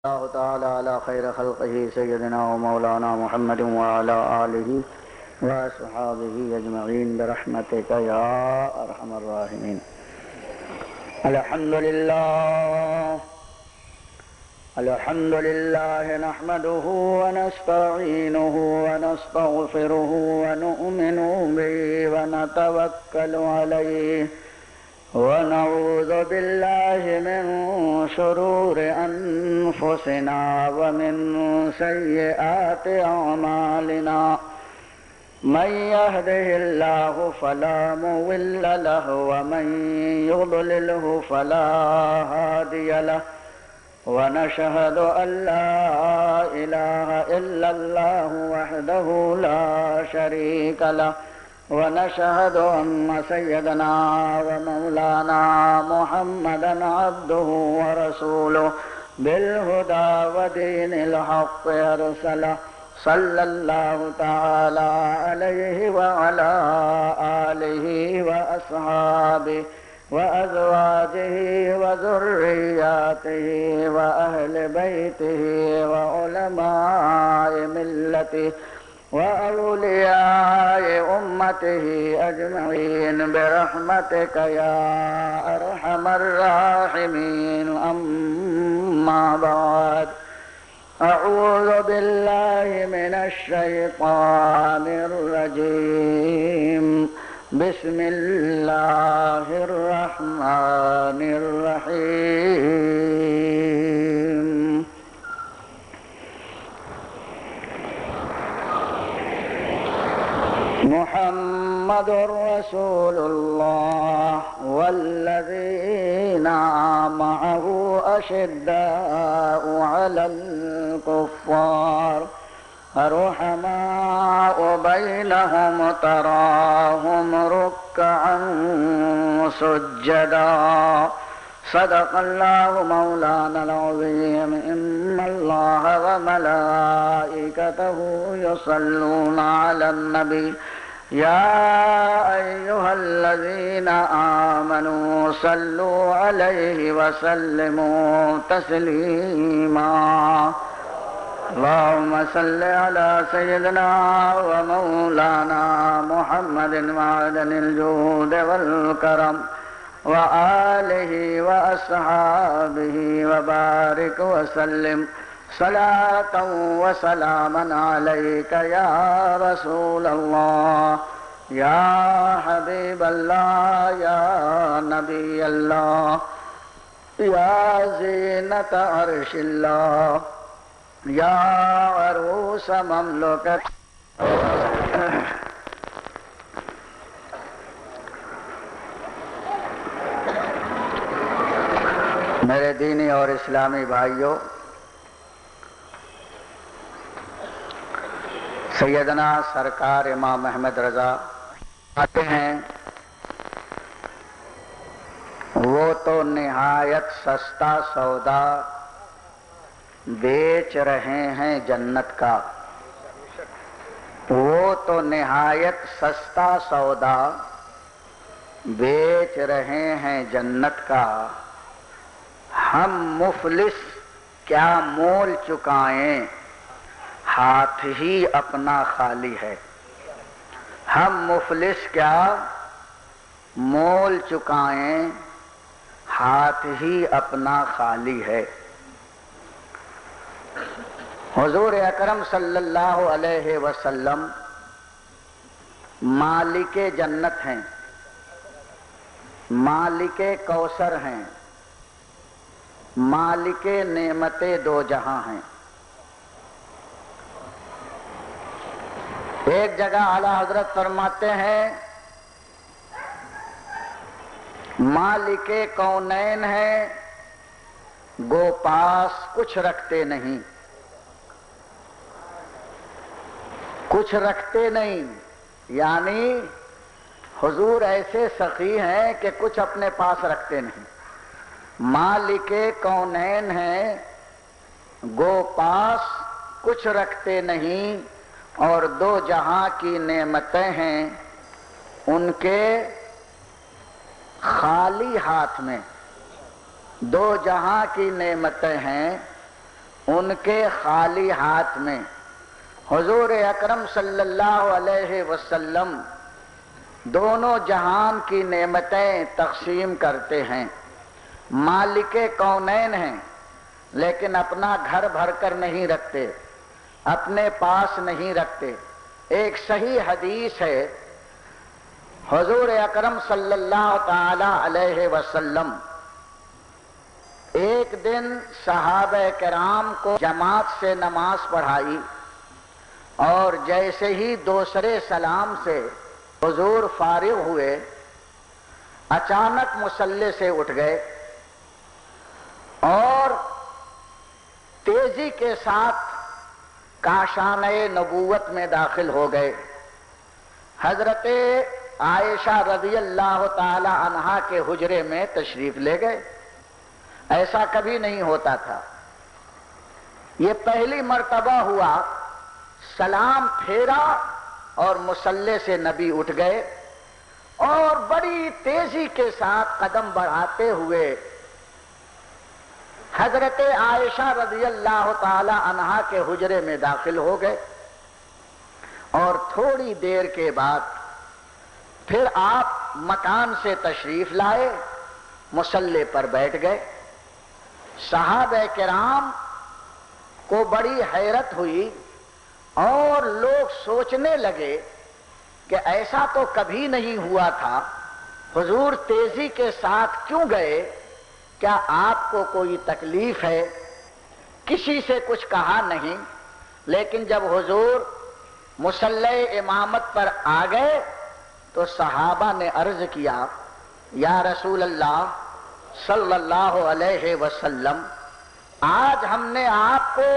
اللہ تعالی علی خیر خلقہ سیدنا و مولانا محمد وعلی آلہ واصحابہ اجمعین برحمتک یا ارحم الراحمین۔ الحمدللہ نحمده ونستعینه ونستغفره ونؤمن به ونتوکل علیہ ونعوذ باللہ من شرور انفسنا ومن سیئات اعمالنا من يهده الله فلا مضل له ومن يضلله فلا هادي له ونشهد أن لا إله إلا الله وحده لا شريك له ونشهد أن سيدنا ومولانا محمدا عبده ورسوله بالهدى ودين الحق أرسله صلى الله تعالى عليه وعلى آله وأصحابه وأزواجه وذرياته وأهل بيته وعلماء ملته وأولياء أمته أجمعين برحمتك يا أرحم الراحمين. أما بعد، أعوذ بالله من الشيطان الرجيم. بسم الله الرحمن الرحيم. محمد رسول الله والذين معه أشداء على الكفار رحماء بينهم تراهم ركعا سجدا. صدق الله مولانا العظيم. إن الله وملائكته يصلون على النبي يا أيها الذين آمنوا صلوا عليه وسلموا تسليما. اللهم صل على سيدنا ومولانا محمد معدن الجود والكرم وآله وأصحابه وبارك وسلم صلاة وسلاما عليك يا رسول الله يا حبيب الله يا نبي الله يا زينة عرش الله یا عروس مملکت. میرے دینی اور اسلامی بھائیوں، سیدنا سرکار امام احمد رضا آتے ہیں وہ تو نہایت سستا سودا بیچ رہے ہیں جنت کا. وہ تو نہایت سستا سودا بیچ رہے ہیں جنت کا. ہم مفلس کیا مول چکائیں ہاتھ ہی اپنا خالی ہے. ہم مفلس کیا مول چکائیں ہاتھ ہی اپنا خالی ہے. حضور اکرم صلی اللہ علیہ وسلم مالک جنت ہیں، مالک کوثر ہیں، مالک نعمت دو جہاں ہیں. ایک جگہ اعلیٰ حضرت فرماتے ہیں مالک کونین ہیں گو پاس کچھ رکھتے نہیں. کچھ رکھتے نہیں یعنی حضور ایسے سخی ہیں کہ کچھ اپنے پاس رکھتے نہیں. مالک کونین ہیں گو پاس کچھ رکھتے نہیں، اور دو جہاں کی نعمتیں ہیں ان کے خالی ہاتھ میں. دو جہاں کی نعمتیں ہیں ان کے خالی ہاتھ میں حضور اکرم صلی اللہ علیہ وسلم دونوں جہان کی نعمتیں تقسیم کرتے ہیں. مالک کونین ہیں لیکن اپنا گھر بھر کر نہیں رکھتے، اپنے پاس نہیں رکھتے. ایک صحیح حدیث ہے، حضور اکرم صلی اللہ تعالی علیہ وسلم ایک دن صحابہ کرام کو جماعت سے نماز پڑھائی اور جیسے ہی دوسرے سلام سے حضور فارغ ہوئے، اچانک مصلی سے اٹھ گئے اور تیزی کے ساتھ کاشانہ نبوت میں داخل ہو گئے. حضرت عائشہ رضی اللہ تعالی عنہا کے حجرے میں تشریف لے گئے. ایسا کبھی نہیں ہوتا تھا. یہ پہلی مرتبہ ہوا. سلام پھیرا اور مصلی سے نبی اٹھ گئے اور بڑی تیزی کے ساتھ قدم بڑھاتے ہوئے حضرت عائشہ رضی اللہ تعالی عنہا کے حجرے میں داخل ہو گئے اور تھوڑی دیر کے بعد پھر آپ مکان سے تشریف لائے، مصلی پر بیٹھ گئے. صحابہ کرام کو بڑی حیرت ہوئی اور لوگ سوچنے لگے کہ ایسا تو کبھی نہیں ہوا تھا، حضور تیزی کے ساتھ کیوں گئے؟ کیا آپ کو کوئی تکلیف ہے؟ کسی سے کچھ کہا نہیں. لیکن جب حضور مصلی امامت پر آ گئے تو صحابہ نے عرض کیا، یا رسول اللہ صلی اللہ علیہ وسلم، آج ہم نے آپ کو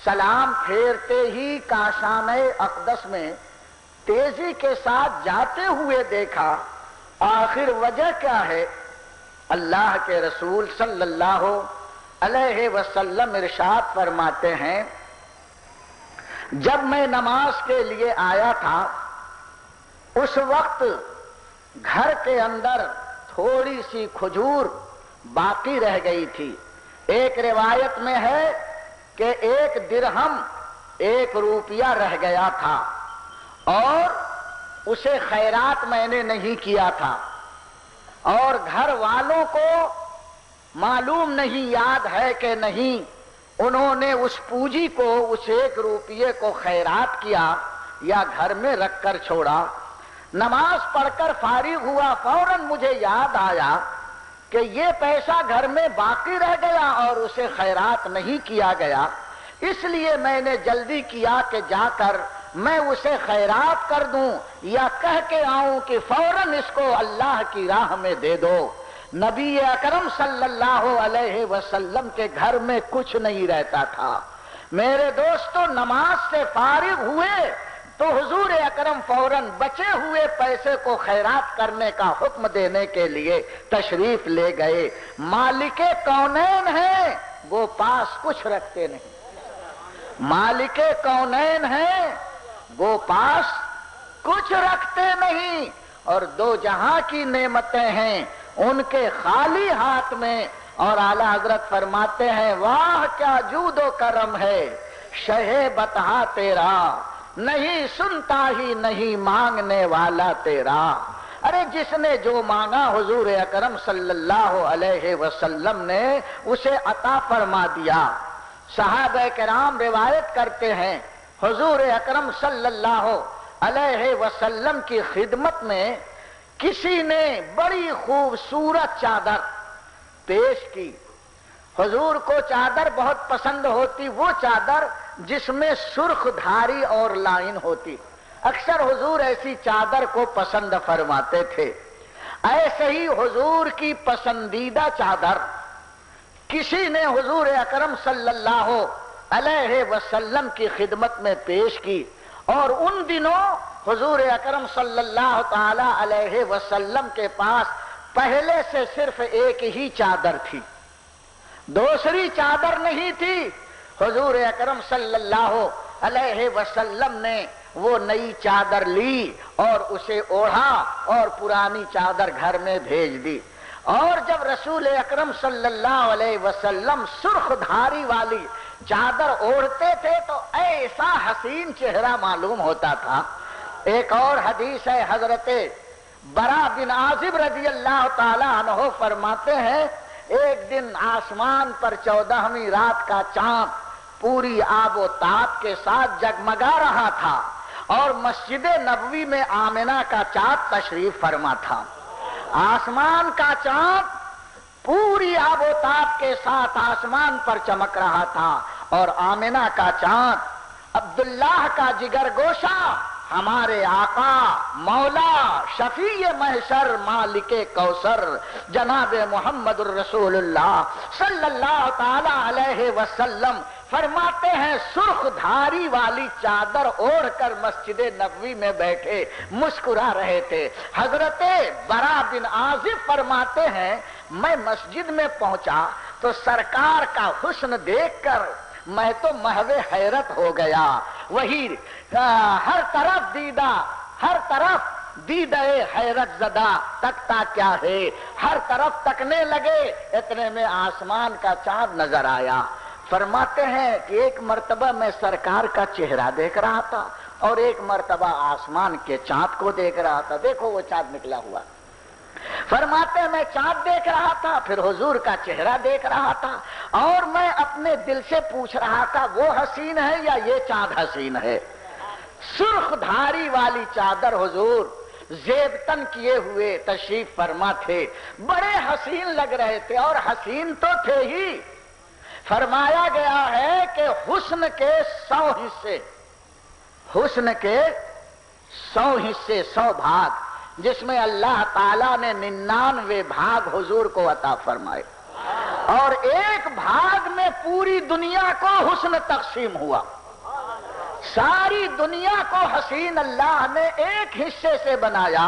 سلام پھیرتے ہی کاشانہ اقدس میں تیزی کے ساتھ جاتے ہوئے دیکھا، آخر وجہ کیا ہے؟ اللہ کے رسول صلی اللہ علیہ وسلم ارشاد فرماتے ہیں، جب میں نماز کے لیے آیا تھا اس وقت گھر کے اندر تھوڑی سی کھجور باقی رہ گئی تھی. ایک روایت میں ہے کہ 1 درہم 1 روپیہ رہ گیا تھا اور اسے خیرات میں نے نہیں کیا تھا اور گھر والوں کو معلوم نہیں، یاد ہے کہ نہیں، انہوں نے اس پونجی کو، اس 1 روپیے کو خیرات کیا یا گھر میں رکھ کر چھوڑا. نماز پڑھ کر فارغ ہوا، فوراً مجھے یاد آیا کہ یہ پیسہ گھر میں باقی رہ گیا اور اسے خیرات نہیں کیا گیا. اس لیے میں نے جلدی کیا کہ جا کر میں اسے خیرات کر دوں یا کہہ کے آؤں کہ فوراً اس کو اللہ کی راہ میں دے دو. نبی اکرم صلی اللہ علیہ وسلم کے گھر میں کچھ نہیں رہتا تھا. میرے دوستو، نماز سے فارغ ہوئے تو حضور اکرم فوراً بچے ہوئے پیسے کو خیرات کرنے کا حکم دینے کے لیے تشریف لے گئے. مالک کونین ہیں، وہ پاس کچھ رکھتے نہیں. مالک کونین ہیں، وہ پاس کچھ رکھتے نہیں اور 2 جہاں کی نعمتیں ہیں ان کے خالی ہاتھ میں. اور اعلی حضرت فرماتے ہیں، واہ کیا جود و کرم ہے شہ بطحہ تیرا، نہیں سنتا ہی نہیں مانگنے والا تیرا. ارے جس نے جو مانگا حضور اکرم صلی اللہ علیہ وسلم نے اسے عطا فرما دیا. صحابہ کرام روایت کرتے ہیں، حضور اکرم صلی اللہ علیہ وسلم کی خدمت میں کسی نے بڑی خوبصورت چادر پیش کی. حضور کو چادر بہت پسند ہوتی، وہ چادر جس میں سرخ دھاری اور لائن ہوتی. اکثر حضور ایسی چادر کو پسند فرماتے تھے. ایسے ہی حضور کی پسندیدہ چادر کسی نے حضور اکرم صلی اللہ علیہ وسلم کی خدمت میں پیش کی اور ان دنوں حضور اکرم صلی اللہ تعالی علیہ وسلم کے پاس پہلے سے صرف ایک ہی چادر تھی، دوسری چادر نہیں تھی. حضور اکرم صلی اللہ علیہ وسلم نے وہ نئی چادر لی اور اسے اوڑھا اور پرانی چادر گھر میں بھیج دی. اور جب رسول اکرم صلی اللہ علیہ وسلم سرخ دھاری والی چادر اوڑھتے تھے تو ایسا حسین چہرہ معلوم ہوتا تھا. ایک اور حدیث ہے، حضرت برا بن عازب رضی اللہ تعالی عنہ فرماتے ہیں ایک دن آسمان پر 14ویں رات کا چاند پوری آب و تاب کے ساتھ جگمگا رہا تھا اور مسجد نبوی میں آمنہ کا چاند تشریف فرما تھا. آسمان کا چاند پوری آب و تاب کے ساتھ آسمان پر چمک رہا تھا اور آمنہ کا چاند عبداللہ کا جگر گوشہ ہمارے آقا مولا شفیع محشر مالک کوثر جناب محمد الرسول اللہ صلی اللہ تعالی علیہ وسلم فرماتے ہیں سرخ دھاری والی چادر اوڑھ کر مسجد نبوی میں بیٹھے مسکرا رہے تھے. حضرت برا بن عازب فرماتے ہیں میں مسجد میں پہنچا تو سرکار کا حسن دیکھ کر میں تو محو حیرت ہو گیا. وہی ہر طرف دیدہ حیرت زدہ تکتا کیا ہے، ہر طرف تکنے لگے، اتنے میں آسمان کا چاند نظر آیا. فرماتے ہیں کہ ایک مرتبہ میں سرکار کا چہرہ دیکھ رہا تھا اور ایک مرتبہ آسمان کے چاند کو دیکھ رہا تھا. دیکھو وہ چاند نکلا ہوا. فرماتے ہیں میں چاند دیکھ رہا تھا، پھر حضور کا چہرہ دیکھ رہا تھا اور میں اپنے دل سے پوچھ رہا تھا وہ حسین ہے یا یہ چاند حسین ہے. سرخ دھاری والی چادر حضور زیب تن کیے ہوئے تشریف فرما تھے، بڑے حسین لگ رہے تھے اور حسین تو تھے ہی. فرمایا گیا ہے کہ حسن کے 100 حصے، حسن کے 100 حصے 100 بھاگ جس میں اللہ تعالیٰ نے 99 بھاگ حضور کو عطا فرمائے اور ایک بھاگ میں پوری دنیا کو حسن تقسیم ہوا. ساری دنیا کو حسین اللہ نے ایک حصے سے بنایا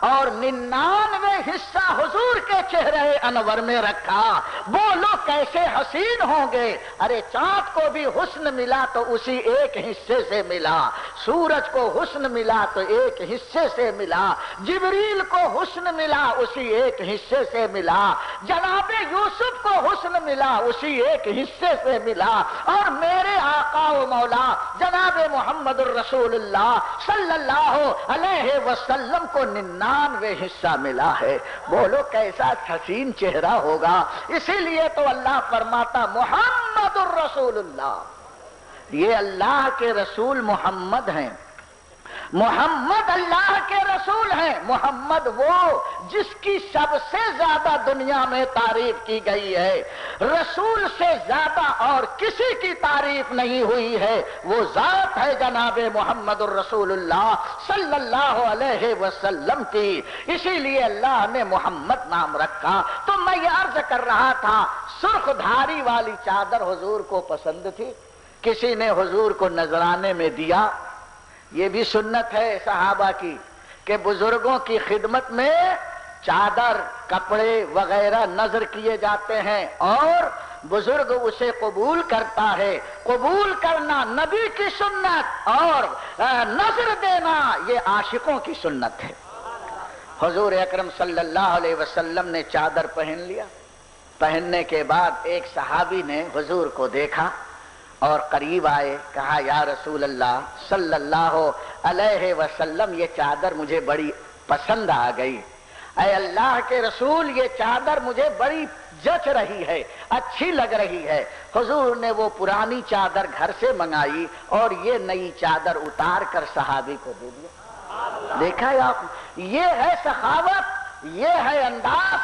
اور 99 حصہ حضور کے چہرے انور میں رکھا. بولو کیسے حسین ہوں گے. ارے چاند کو بھی حسن ملا تو اسی ایک حصے سے ملا، سورج کو حسن ملا تو ایک حصے سے ملا، جبریل کو حسن ملا اسی ایک حصے سے ملا، جناب یوسف کو حسن ملا اسی ایک حصے سے ملا، اور میرے آقا و مولا جناب محمد الرسول اللہ صلی اللہ علیہ وسلم کو 99 حصہ ملا ہے. بولو کیسا حسین چہرہ ہوگا. اسی لیے تو اللہ فرماتا محمد الرسول اللہ، یہ اللہ کے رسول محمد ہیں. محمد اللہ کے رسول ہیں. محمد وہ جس کی سب سے زیادہ دنیا میں تعریف کی گئی ہے، رسول سے زیادہ اور کسی کی تعریف نہیں ہوئی ہے. وہ ذات ہے جناب محمد الرسول اللہ صلی اللہ علیہ وسلم کی. اسی لیے اللہ نے محمد نام رکھا. تو میں یہ عرض کر رہا تھا سرخ دھاری والی چادر حضور کو پسند تھی. کسی نے حضور کو نذرانے میں دیا. یہ بھی سنت ہے صحابہ کی کہ بزرگوں کی خدمت میں چادر کپڑے وغیرہ نذر کیے جاتے ہیں اور بزرگ اسے قبول کرتا ہے. قبول کرنا نبی کی سنت اور نذر دینا یہ عاشقوں کی سنت ہے. حضور اکرم صلی اللہ علیہ وسلم نے چادر پہن لیا. پہننے کے بعد ایک صحابی نے حضور کو دیکھا اور قریب آئے، کہا یا رسول اللہ صلی اللہ علیہ وسلم یہ چادر مجھے بڑی پسند آ گئی. اے اللہ کے رسول یہ چادر مجھے بڑی جچ رہی ہے، اچھی لگ رہی ہے. حضور نے وہ پرانی چادر گھر سے منگائی اور یہ نئی چادر اتار کر صحابی کو دے دیا. دیکھا آپ، یہ ہے سخاوت، یہ ہے انداز.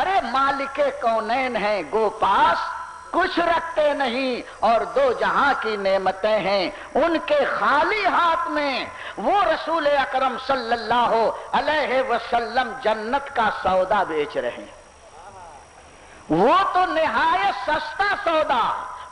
ارے مالک کونین ہیں گو پاس، کچھ رکھتے نہیں اور دو جہاں کی نعمتیں ہیں ان کے خالی ہاتھ میں. وہ رسول اکرم صلی اللہ علیہ وسلم جنت کا سودا بیچ رہے ہیں. وہ تو نہایت سستا سودا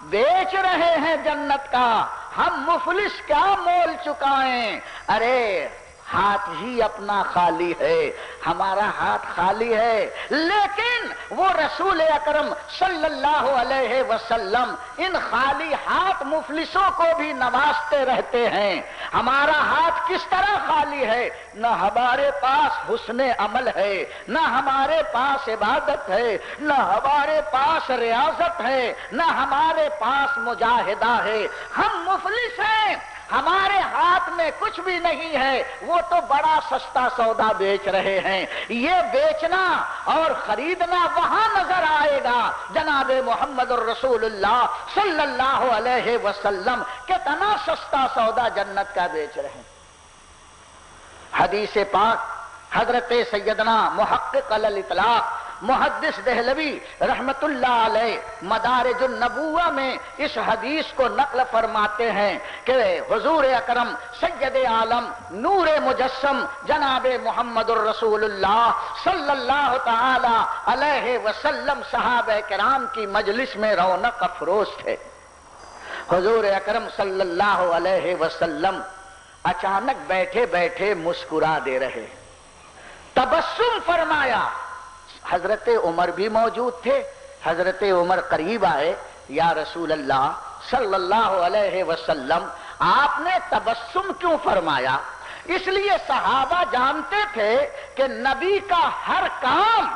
بیچ رہے ہیں جنت کا. ہم مفلس کیا مول چکائیں. ارے ہاتھ ہی اپنا خالی ہے، ہمارا ہاتھ خالی ہے، لیکن وہ رسول اکرم صلی اللہ علیہ وسلم ان خالی ہاتھ مفلسوں کو بھی نوازتے رہتے ہیں۔ ہمارا ہاتھ کس طرح خالی ہے؟ نہ ہمارے پاس حسن عمل ہے، نہ ہمارے پاس عبادت ہے، نہ ہمارے پاس ریاضت ہے، نہ ہمارے پاس مجاہدہ ہے، ہم مفلس ہیں، ہمارے ہاتھ میں کچھ بھی نہیں ہے، وہ تو بڑا سستا سودا بیچ رہے ہیں۔ یہ بیچنا اور خریدنا وہاں نظر آئے گا جناب محمد الرسول اللہ صلی اللہ علیہ وسلم کتنا سستا سودا جنت کا بیچ رہے ہیں۔ حدیث پاک حضرت سیدنا محقق علی الاطلاق محدث دہلوی رحمت اللہ علیہ مدارج النبوہ میں اس حدیث کو نقل فرماتے ہیں کہ حضور اکرم سید عالم نور مجسم جناب محمد الرسول اللہ صلی اللہ تعالی علیہ وسلم صحابہ کرام کی مجلس میں رونق افروز تھے۔ حضور اکرم صلی اللہ علیہ وسلم اچانک بیٹھے بیٹھے مسکرا دے رہے، تبسم فرمایا۔ حضرت عمر بھی موجود تھے، حضرت عمر قریب آئے، یا رسول اللہ صلی اللہ علیہ وسلم آپ نے تبسم کیوں فرمایا؟ اس لیے صحابہ جانتے تھے کہ نبی کا ہر کام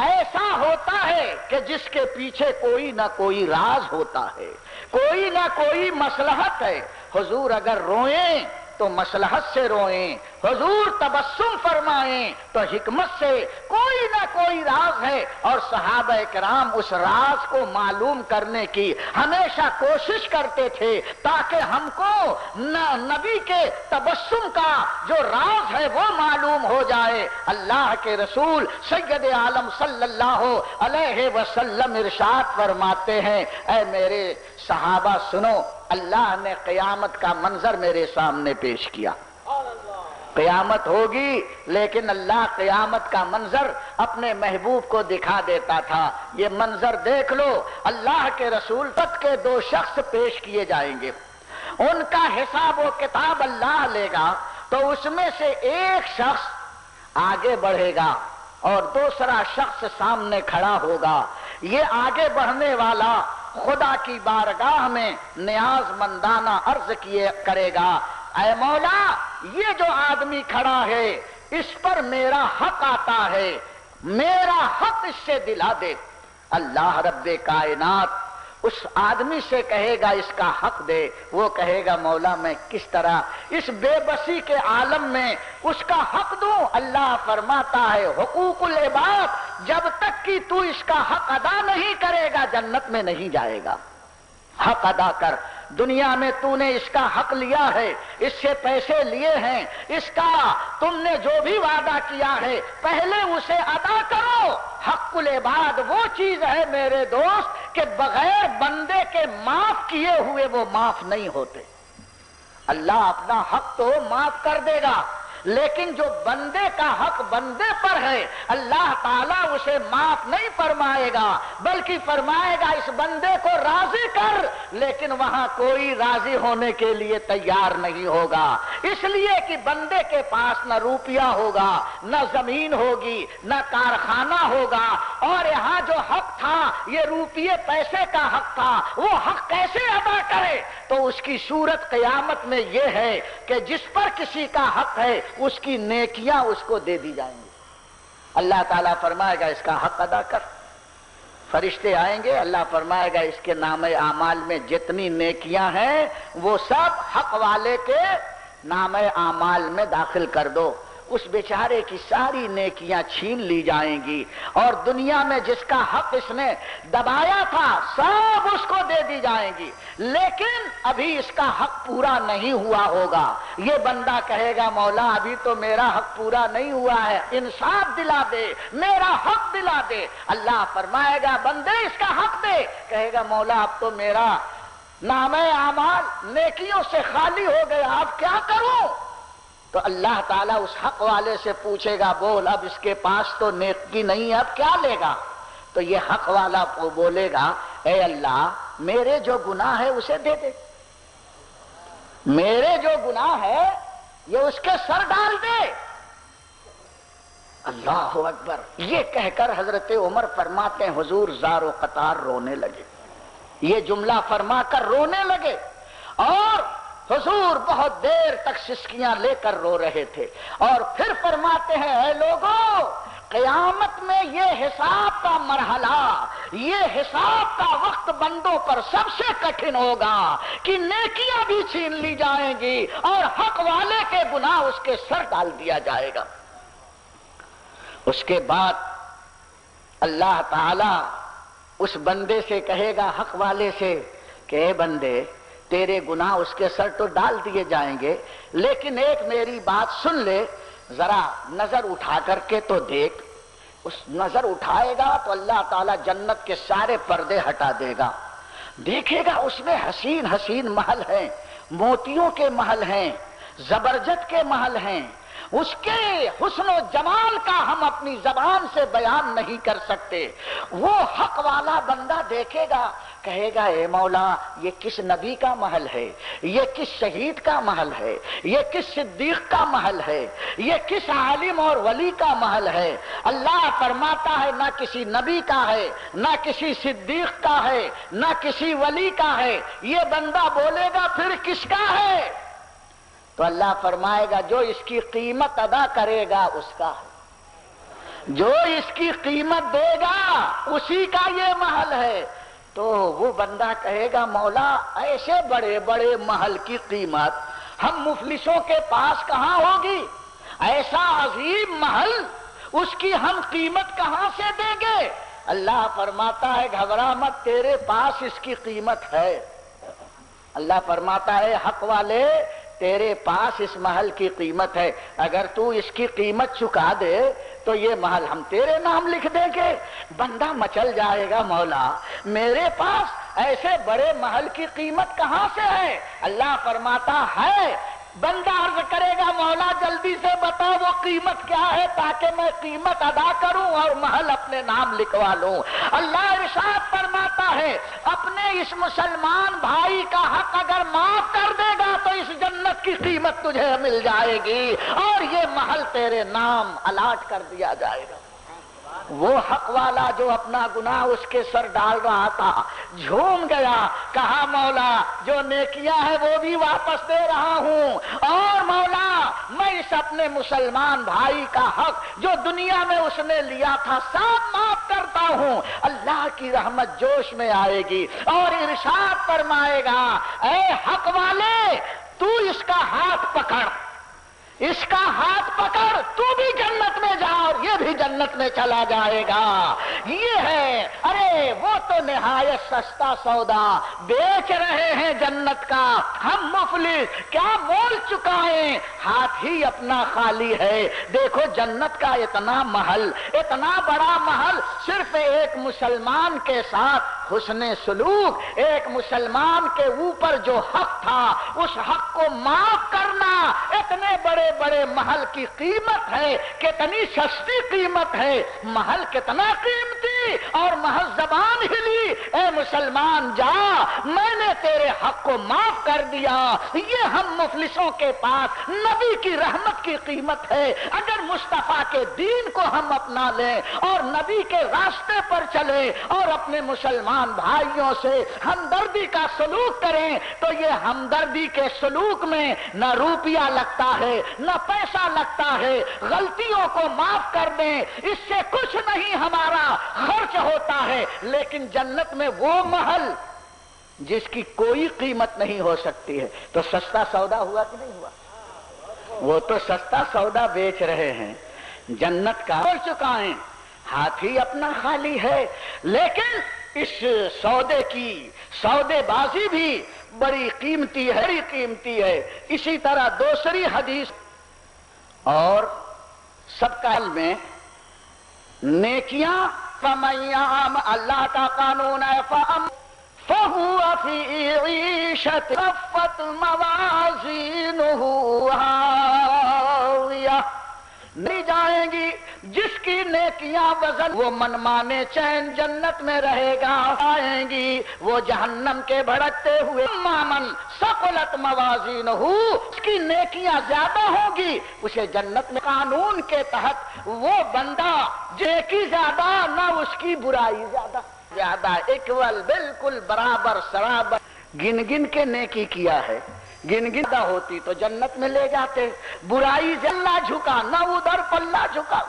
ایسا ہوتا ہے کہ جس کے پیچھے کوئی نہ کوئی راز ہوتا ہے، کوئی نہ کوئی مصلحت ہے۔ حضور اگر روئیں تو مصلحت سے روئیں، حضور تبسم فرمائیں تو حکمت سے، کوئی نہ کوئی راز ہے، اور صحابہ کرام اس راز کو معلوم کرنے کی ہمیشہ کوشش کرتے تھے تاکہ ہم کو نبی کے تبسم کا جو راز ہے وہ معلوم ہو جائے۔ اللہ کے رسول سید عالم صلی اللہ علیہ وسلم ارشاد فرماتے ہیں، اے میرے صحابہ سنو، اللہ نے قیامت کا منظر میرے سامنے پیش کیا۔ قیامت ہوگی لیکن اللہ قیامت کا منظر اپنے محبوب کو دکھا دیتا تھا۔ یہ منظر دیکھ لو، اللہ کے رسول تک کے دو شخص پیش کیے جائیں گے، ان کا حساب و کتاب اللہ لے گا، تو اس میں سے ایک شخص آگے بڑھے گا اور دوسرا شخص سامنے کھڑا ہوگا۔ یہ آگے بڑھنے والا خدا کی بارگاہ میں نیاز مندانہ عرض کرے گا، اے مولا یہ جو آدمی کھڑا ہے اس پر میرا حق آتا ہے، میرا حق اس سے دلا دے۔ اللہ رب کائنات اس آدمی سے کہے گا اس کا حق دے، وہ کہے گا مولا میں کس طرح اس بے بسی کے عالم میں اس کا حق دوں؟ اللہ فرماتا ہے حقوق العباد جب تک کہ تو اس کا حق ادا نہیں کرے گا جنت میں نہیں جائے گا۔ حق ادا کر، دنیا میں تو نے اس کا حق لیا ہے، اس سے پیسے لیے ہیں، اس کا تم نے جو بھی وعدہ کیا ہے پہلے اسے ادا کرو۔ حق العباد وہ چیز ہے میرے دوست کہ بغیر بندے کے معاف کیے ہوئے وہ معاف نہیں ہوتے۔ اللہ اپنا حق تو معاف کر دے گا، لیکن جو بندے کا حق بندے پر ہے اللہ تعالیٰ اسے معاف نہیں فرمائے گا، بلکہ فرمائے گا اس بندے کو راضی کر، لیکن وہاں کوئی راضی ہونے کے لیے تیار نہیں ہوگا، اس لیے کہ بندے کے پاس نہ روپیہ ہوگا، نہ زمین ہوگی، نہ کارخانہ ہوگا، اور یہاں جو حق تھا یہ روپیے پیسے کا حق تھا، وہ حق کیسے ادا کرے؟ تو اس کی صورت قیامت میں یہ ہے کہ جس پر کسی کا حق ہے اس کی نیکیاں اس کو دے دی جائیں گی۔ اللہ تعالیٰ فرمائے گا اس کا حق ادا کر، فرشتے آئیں گے، اللہ فرمائے گا اس کے نام اعمال میں جتنی نیکیاں ہیں وہ سب حق والے کے نام اعمال میں داخل کر دو۔ اس بیچارے کی ساری نیکیاں چھین لی جائیں گی، اور دنیا میں جس کا حق اس نے دبایا تھا سب اس کو دے دی جائیں گی، لیکن ابھی اس کا حق پورا نہیں ہوا ہوگا۔ یہ بندہ کہے گا مولا ابھی تو میرا حق پورا نہیں ہوا ہے، انصاف دلا دے، میرا حق دلا دے۔ اللہ فرمائے گا بندے اس کا حق دے، کہے گا مولا اب تو میرا نام اعمال نیکیوں سے خالی ہو گیا، اب کیا کروں؟ تو اللہ تعالیٰ اس حق والے سے پوچھے گا بول اب اس کے پاس تو نیکی نہیں ہے، اب کیا لے گا؟ تو یہ حق والا بولے گا اے اللہ میرے جو گناہ ہے اسے دے دے، میرے جو گناہ ہے یہ اس کے سر ڈال دے۔ اللہ اکبر، یہ کہہ کر حضرت عمر فرماتے ہیں حضور زار و قطار رونے لگے، یہ جملہ فرما کر رونے لگے، اور حضور بہت دیر تک سسکیاں لے کر رو رہے تھے، اور پھر فرماتے ہیں اے لوگوں، قیامت میں یہ حساب کا مرحلہ، یہ حساب کا وقت بندوں پر سب سے کٹھن ہوگا کہ نیکیاں بھی چھین لی جائیں گی اور حق والے کے گناہ اس کے سر ڈال دیا جائے گا۔ اس کے بعد اللہ تعالی اس بندے سے کہے گا، حق والے سے، کہ اے بندے تیرے گناہ اس کے سر تو ڈال دیے جائیں گے، لیکن ایک میری بات سن لے، ذرا نظر اٹھا کر کے تو دیکھ۔ اس نظر اٹھائے گا تو اللہ تعالیٰ جنت کے سارے پردے ہٹا دے گا، دیکھے گا اس میں حسین حسین محل ہیں، موتیوں کے محل ہیں، زبرجد کے محل ہیں، اس کے حسن و جمال کا ہم اپنی زبان سے بیان نہیں کر سکتے۔ وہ حق والا بندہ دیکھے گا، کہے گا اے مولا یہ کس نبی کا محل ہے، یہ کس شہید کا محل ہے، یہ کس صدیق کا محل ہے، یہ کس عالم اور ولی کا محل ہے۔ اللہ فرماتا ہے نہ کسی نبی کا ہے، نہ کسی صدیق کا ہے، نہ کسی ولی کا ہے۔ یہ بندہ بولے گا پھر کس کا ہے؟ تو اللہ فرمائے گا جو اس کی قیمت ادا کرے گا اس کا ہے، جو اس کی قیمت دے گا اسی کا یہ محل ہے۔ تو وہ بندہ کہے گا مولا ایسے بڑے بڑے محل کی قیمت ہم مفلسوں کے پاس کہاں ہوگی، ایسا عظیم محل اس کی ہم قیمت کہاں سے دیں گے؟ اللہ فرماتا ہے گھبرا مت، تیرے پاس اس کی قیمت ہے۔ اللہ فرماتا ہے حق والے تیرے پاس اس محل کی قیمت ہے، اگر تو اس کی قیمت چکا دے تو یہ محل ہم تیرے نام لکھ دیں گے۔ بندہ مچل جائے گا مولا میرے پاس ایسے بڑے محل کی قیمت کہاں سے ہے؟ اللہ فرماتا ہے، بندہ عرض کرے گا مولا جلدی سے بتا وہ قیمت کیا ہے تاکہ میں قیمت ادا کروں اور محل اپنے نام لکھوا لوں۔ اللہ ارشاد فرماتا ہے اپنے اس مسلمان بھائی کا حق اگر معاف کر دے گا تو اس جنت کی قیمت تجھے مل جائے گی اور یہ محل تیرے نام الاٹ کر دیا جائے گا۔ وہ حق والا جو اپنا گناہ اس کے سر ڈال رہا تھا جھوم گیا، کہا مولا جو نیکیاں ہیں وہ بھی واپس دے رہا ہوں، اور مولا میں اس اپنے مسلمان بھائی کا حق جو دنیا میں اس نے لیا تھا سب معاف کرتا ہوں۔ اللہ کی رحمت جوش میں آئے گی اور ارشاد فرمائے گا اے حق والے تو اس کا ہاتھ پکڑ، اس کا ہاتھ پکڑ، تو بھی جنت میں جا اور یہ بھی جنت میں چلا جائے گا۔ یہ ہے، ارے وہ تو نہایت سستا سودا بیچ رہے ہیں جنت کا، ہم مفلس کیا مول چکائیں، ہاتھ ہی اپنا خالی ہے۔ دیکھو جنت کا اتنا محل، اتنا بڑا محل، صرف ایک مسلمان کے ساتھ حسن سلوک، ایک مسلمان کے اوپر جو حق تھا اس حق کو معاف کرنا، اتنے بڑے بڑے محل کی قیمت ہے، کتنی سستی قیمت ہے، محل کتنا قیمتی، اور محل زبان ہلی اے مسلمان جا میں نے تیرے حق کو معاف کر دیا۔ یہ ہم مفلسوں کے پاس نبی کی رحمت کی قیمت ہے۔ اگر مصطفیٰ کے دین کو ہم اپنا لیں اور نبی کے راستے پر چلیں اور اپنے مسلمان بھائیوں سے ہمدردی کا سلوک کریں تو یہ ہمدردی کے سلوک میں نہ روپیہ لگتا ہے نہ پیسہ لگتا ہے، غلطیوں کو معاف کر دیں اس سے کچھ نہیں ہمارا خرچ ہوتا ہے، لیکن جنت میں وہ محل جس کی کوئی قیمت نہیں ہو سکتی ہے۔ تو سستا سودا ہوا کہ نہیں ہوا؟ وہ تو سستا سودا بیچ رہے ہیں، جنت کا ہو چکا ہے، ہاتھ ہی اپنا خالی ہے، لیکن اس سودے کی سودے بازی بھی بڑی قیمتی ہے، بڑی قیمتی ہے۔ اسی طرح دوسری حدیث اور سب کا علم میں نیکیاں فَمَن اللہ کا قانون ہے فَهُوَ فِي عِيشَةٍ خَفَّتْ مَوَازِينُهُ هَاوِيَةٌ نہیں جائیں گی جس کی کی نیکیاں وزن وہ منمانے چین جنت میں رہے گا آئیں گی، وہ جہنم کے بھڑکتے ہوئے مامن ثقلت موازینہ، اس کی نیکیاں زیادہ ہوگی اسے جنت میں قانون کے تحت وہ بندہ نیکی زیادہ نہ اس کی برائی زیادہ اکول بالکل برابر سرابر گن گن کے نیکی کیا ہے، گن گن ہوتی تو جنت میں لے جاتے، برائی جلنا جھکا نہ ادھر پلہ جھکا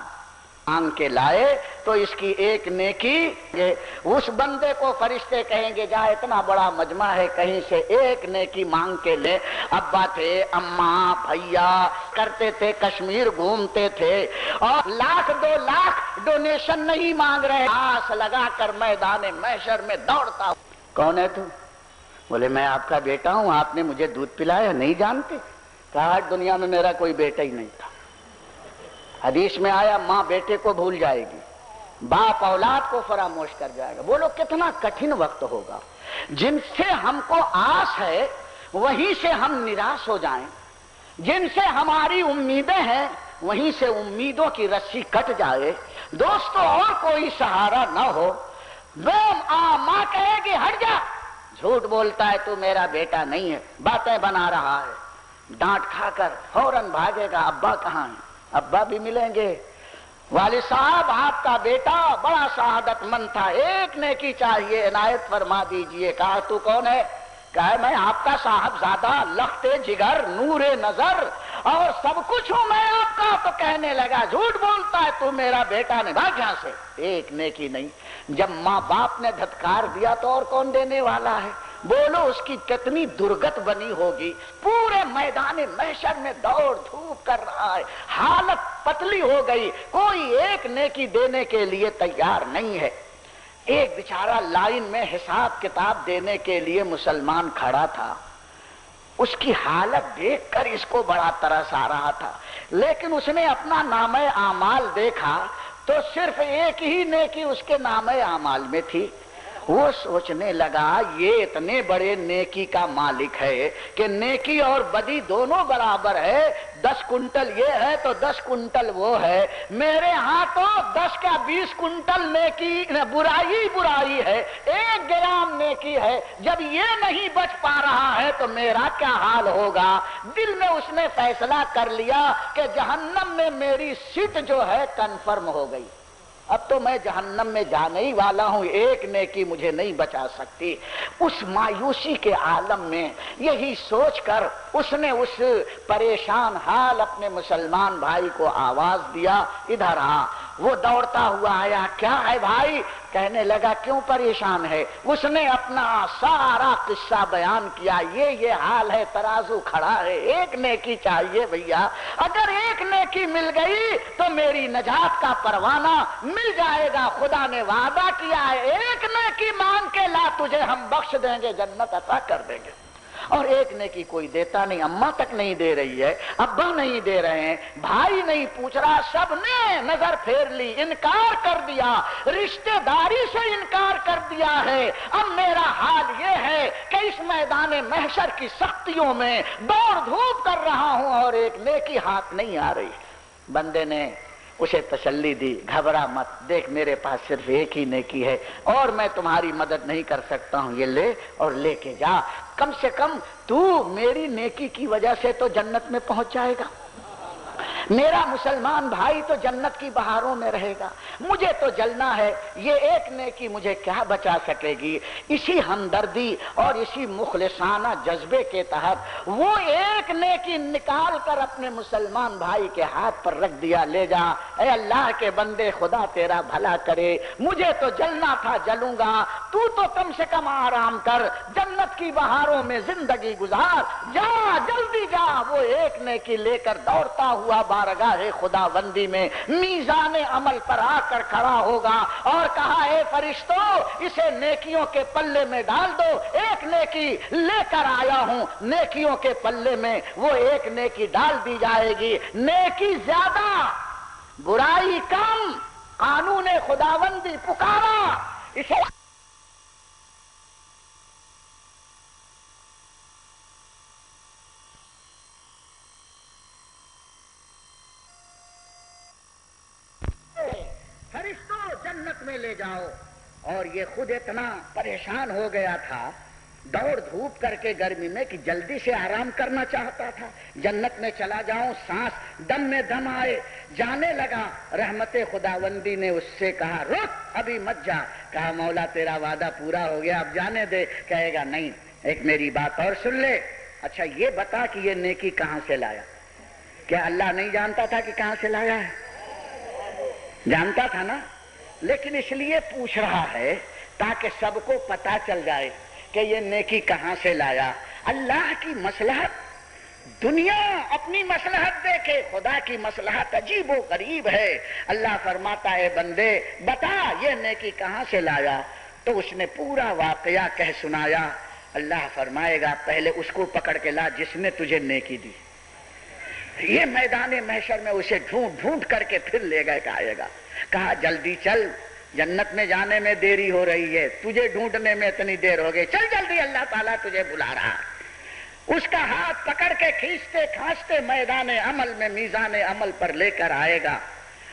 مانگ کے لائے تو اس کی ایک نیکی اس بندے کو فرشتے کہیں گے جا اتنا بڑا مجمع ہے کہیں سے ایک نیکی مانگ کے لے۔ ابا تھے، اماں، بھیا کرتے تھے، کشمیر گھومتے تھے اور 1,00,000-2,00,000 ڈونیشن نہیں مانگ رہے، آس لگا کر میدان محشر میں دوڑتا ہوں۔ کون ہے تو؟ بولے میں آپ کا بیٹا ہوں، آپ نے مجھے دودھ پلایا، نہیں جانتے؟ کہا دنیا میں میرا کوئی بیٹا ہی نہیں تھا۔ حدیث میں آیا ماں بیٹے کو بھول جائے گی، باپ اولاد کو فراموش کر جائے گا۔ بولو کتنا کٹھن وقت ہوگا، جن سے ہم کو آس ہے وہیں سے ہم نراش ہو جائیں، جن سے ہماری امیدیں ہیں وہیں سے امیدوں کی رسی کٹ جائے، دوستو اور کوئی سہارا نہ ہو، ماں کہے گی ہٹ جا، جھوٹ بولتا ہے تو میرا بیٹا نہیں ہے، باتیں بنا رہا ہے، ڈانٹ کھا کر فوراً بھاگے گا ابا کہاں ہیں، ابا بھی ملیں گے، والد صاحب آپ کا بیٹا بڑا سعادت مند تھا، ایک نیکی چاہیے عنایت فرما دیجئے۔ کہا تو کون ہے؟ کہا میں آپ کا صاحبزادہ، لخت جگر، نور نظر اور سب کچھ ہوں میں آپ کا۔ تو کہنے لگا جھوٹ بولتا ہے تو میرا بیٹا نے، بھاگ یہاں سے، ایک نیکی نہیں۔ جب ماں باپ نے دھتکار دیا تو اور کون دینے والا ہے؟ بولو اس کی کتنی درگت بنی ہوگی، پورے میدان محشر میں دوڑ دھوپ کر رہا ہے، حالت پتلی ہو گئی، کوئی ایک نیکی دینے کے لیے تیار نہیں ہے۔ ایک بیچارہ لائن میں حساب کتاب دینے کے لیے مسلمان کھڑا تھا، اس کی حالت دیکھ کر اس کو بڑا ترس آ رہا تھا، لیکن اس نے اپنا نامہ اعمال دیکھا تو صرف ایک ہی نیکی اس کے نامہ اعمال میں تھی۔ وہ سوچنے لگا یہ اتنے بڑے نیکی کا مالک ہے کہ نیکی اور بدی دونوں برابر ہے، 10 کنٹل یہ ہے تو 10 کنٹل وہ ہے، میرے ہاں تو 10 کا 20 کنٹل نیکی برائی ہے، 1 گرام نیکی ہے، جب یہ نہیں بچ پا رہا ہے تو میرا کیا حال ہوگا؟ دل میں اس نے فیصلہ کر لیا کہ جہنم میں میری سیٹ جو ہے کنفرم ہو گئی، اب تو میں جہنم میں جانے ہی والا ہوں، ایک نیکی مجھے نہیں بچا سکتی۔ اس مایوسی کے عالم میں یہی سوچ کر اس نے اس پریشان حال اپنے مسلمان بھائی کو آواز دیا، ادھر آ۔ وہ دوڑتا ہوا آیا، کیا ہے بھائی؟ کہنے لگا کیوں پریشان ہے؟ اس نے اپنا سارا قصہ بیان کیا، یہ حال ہے، ترازو کھڑا ہے، ایک نیکی چاہیے بھیا، اگر ایک نیکی مل گئی تو میری نجات کا پروانہ مل جائے گا، خدا نے وعدہ کیا ہے ایک نیکی مانگ کے لا تجھے ہم بخش دیں گے، جنت عطا کر دیں گے، اور ایک نیکی کوئی دیتا نہیں، اماں تک نہیں دے رہی ہے، ابا نہیں دے رہے ہیں، بھائی نہیں پوچھ رہا، سب نے نظر پھیر لی، انکار کر دیا، رشتہ داری سے انکار کر دیا ہے۔ اب میرا حال یہ ہے کہ اس میدان محشر کی سختیوں میں دوڑ دھوپ کر رہا ہوں اور ایک نیکی ہاتھ نہیں آ رہی۔ بندے نے اسے تسلی دی، گھبرا مت، دیکھ میرے پاس صرف ایک ہی نیکی ہے اور میں تمہاری مدد نہیں کر سکتا ہوں، یہ لے اور لے کے جا، کم سے کم تو میری نیکی کی وجہ سے تو جنت میں پہنچ جائے گا، میرا مسلمان بھائی تو جنت کی بہاروں میں رہے گا، مجھے تو جلنا ہے، یہ ایک نیکی مجھے کیا بچا سکے گی؟ اسی ہمدردی اور اسی مخلصانہ جذبے کے تحت وہ ایک نیکی نکال کر اپنے مسلمان بھائی کے ہاتھ پر رکھ دیا، لے جا، اے اللہ کے بندے خدا تیرا بھلا کرے، مجھے تو جلنا تھا، جلوں گا، تو کم سے کم آرام کر، جنت کی بہاروں میں زندگی گزار، جا جلدی جا۔ وہ ایک نیکی لے کر دوڑتا ہوا بارگاہ خدا بندی میں میزان عمل پر آ کر کھڑا ہوگا اور کہا اے فرشتوں اسے نیکیوں کے پلے میں ڈال دو، ایک نیکی لے کر آیا ہوں، نیکیوں کے پلے میں وہ ایک نیکی ڈال دی جائے گی، نیکی زیادہ برائی کم، قانون خداوندی پکارا اسے جنت میں لے جاؤ. اور یہ خود اتنا پریشان ہو گیا تھا دوڑ دھوپ کر کے گرمی میں کہ جلدی سے آرام کرنا چاہتا تھا. جنت میں چلا جاؤں, سانس دم میں دم آئے, جانے لگا. رحمت خداوندی نے اس سے کہا رک ابھی مت جا. کہا مولا تیرا وعدہ پورا ہو گیا اب جانے دے. کہے گا نہیں, ایک میری بات اور سن لے. اچھا یہ بتا کہ یہ نیکی کہاں سے لایا؟ کیا اللہ نہیں جانتا تھا کہ کہاں سے لایا ہے؟ جانتا تھا نا, لیکن اس لیے پوچھ رہا ہے تاکہ سب کو پتا چل جائے کہ یہ نیکی کہاں سے لایا. اللہ کی مصلحت, دنیا اپنی مصلحت دیکھے, خدا کی مصلحت عجیب و غریب ہے. اللہ فرماتا ہے بندے بتا یہ نیکی کہاں سے لایا. تو اس نے پورا واقعہ کہہ سنایا. اللہ فرمائے گا پہلے اس کو پکڑ کے لا جس نے تجھے نیکی دی. یہ میدان محشر میں اسے ڈھونڈ ڈھونڈ کر کے پھر لے گئے آئے گا. کہا جلدی چل, جنت میں جانے میں دیری ہو رہی ہے, تجھے ڈھونڈنے میں اتنی دیر ہو گئی, چل جلدی اللہ تعالیٰ تجھے بلا رہا. اس کا ہاتھ پکڑ کے کھینچتے کھانچتے میدان عمل میں میزان عمل پر لے کر آئے گا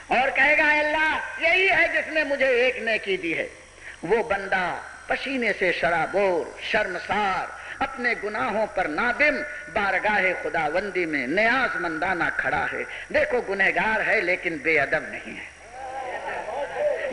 اور کہے گا اللہ یہی ہے جس نے مجھے ایک نیکی دی ہے. وہ بندہ پسینے سے شرابور, شرمسار, اپنے گناہوں پر نادم بارگاہ خداوندی میں نیاز مندانہ کھڑا ہے. دیکھو گنہگار ہے لیکن بے ادب نہیں ہے.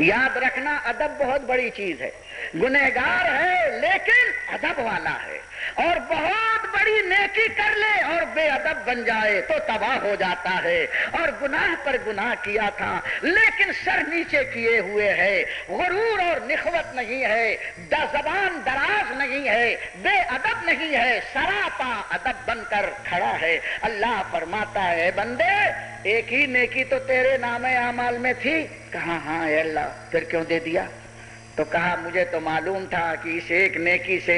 یاد رکھنا ادب بہت بڑی چیز ہے. گنہگار ہے لیکن ادب والا ہے, اور بہت بڑی نیکی کر لے اور بے ادب بن جائے تو تباہ ہو جاتا ہے. اور گناہ پر گناہ کیا تھا لیکن سر نیچے کیے ہوئے ہے, غرور اور نخوت نہیں ہے, زبان دراز نہیں ہے, بے ادب نہیں ہے, سراپا ادب بن کر کھڑا ہے. اللہ فرماتا ہے بندے ایک ہی نیکی تو تیرے نام اعمال میں تھی. کہا ہاں اے اللہ, پھر کیوں دے دیا؟ تو کہا مجھے تو معلوم تھا کہ اس ایک نیکی سے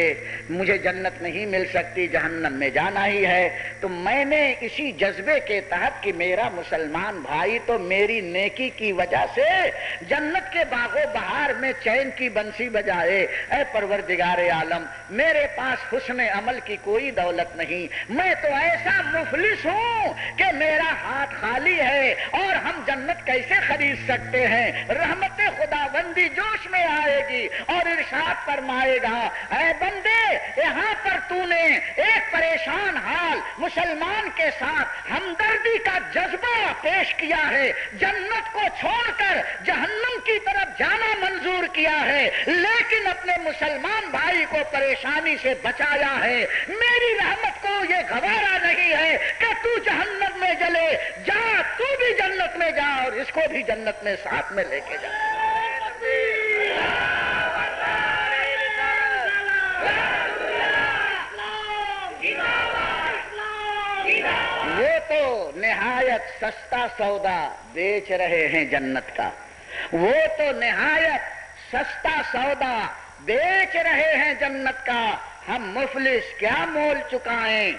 مجھے جنت نہیں مل سکتی, جہنم میں جانا ہی ہے. تو میں نے اسی جذبے کے تحت کہ میرا مسلمان بھائی تو میری نیکی کی وجہ سے جنت کے باغ و بہار میں چین کی بنسی بجائے. اے پروردگار عالم میرے پاس حسن عمل کی کوئی دولت نہیں, میں تو ایسا مفلس ہوں کہ میرا ہاتھ خالی ہے اور ہم جنت کیسے خرید سکتے ہیں. رحمت خداوندی جوش میں آئے گی اور ارشاد فرمائے گا اے بندے یہاں پر تو نے ایک پریشان حال مسلمان کے ساتھ ہمدردی کا جذبہ پیش کیا ہے, جنت کو چھوڑ کر جہنم کی طرف جانا منظور کیا ہے, لیکن اپنے مسلمان بھائی کو پریشانی سے بچایا ہے. میری رحمت کو یہ گوارا نہیں ہے کہ تو جہنم میں جلے, جا تو بھی جنت میں جا اور اس کو بھی جنت میں ساتھ میں لے کے جا. یہ تو نہایت سستا سودا بیچ رہے ہیں جنت کا, وہ تو نہایت سستا سودا بیچ رہے ہیں جنت کا. ہم مفلس کیا مول چکائیں,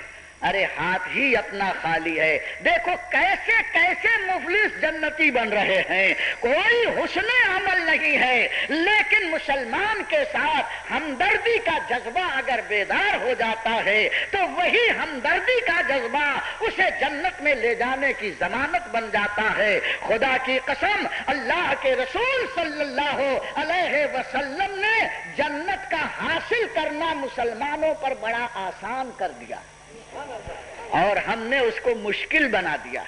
ارے ہاتھ ہی اپنا خالی ہے. دیکھو کیسے کیسے مفلس جنتی بن رہے ہیں, کوئی حسن عمل نہیں ہے, لیکن مسلمان کے ساتھ ہمدردی کا جذبہ اگر بیدار ہو جاتا ہے تو وہی ہمدردی کا جذبہ اسے جنت میں لے جانے کی ضمانت بن جاتا ہے. خدا کی قسم اللہ کے رسول صلی اللہ علیہ وسلم نے جنت کا حاصل کرنا مسلمانوں پر بڑا آسان کر دیا اور ہم نے اس کو مشکل بنا دیا.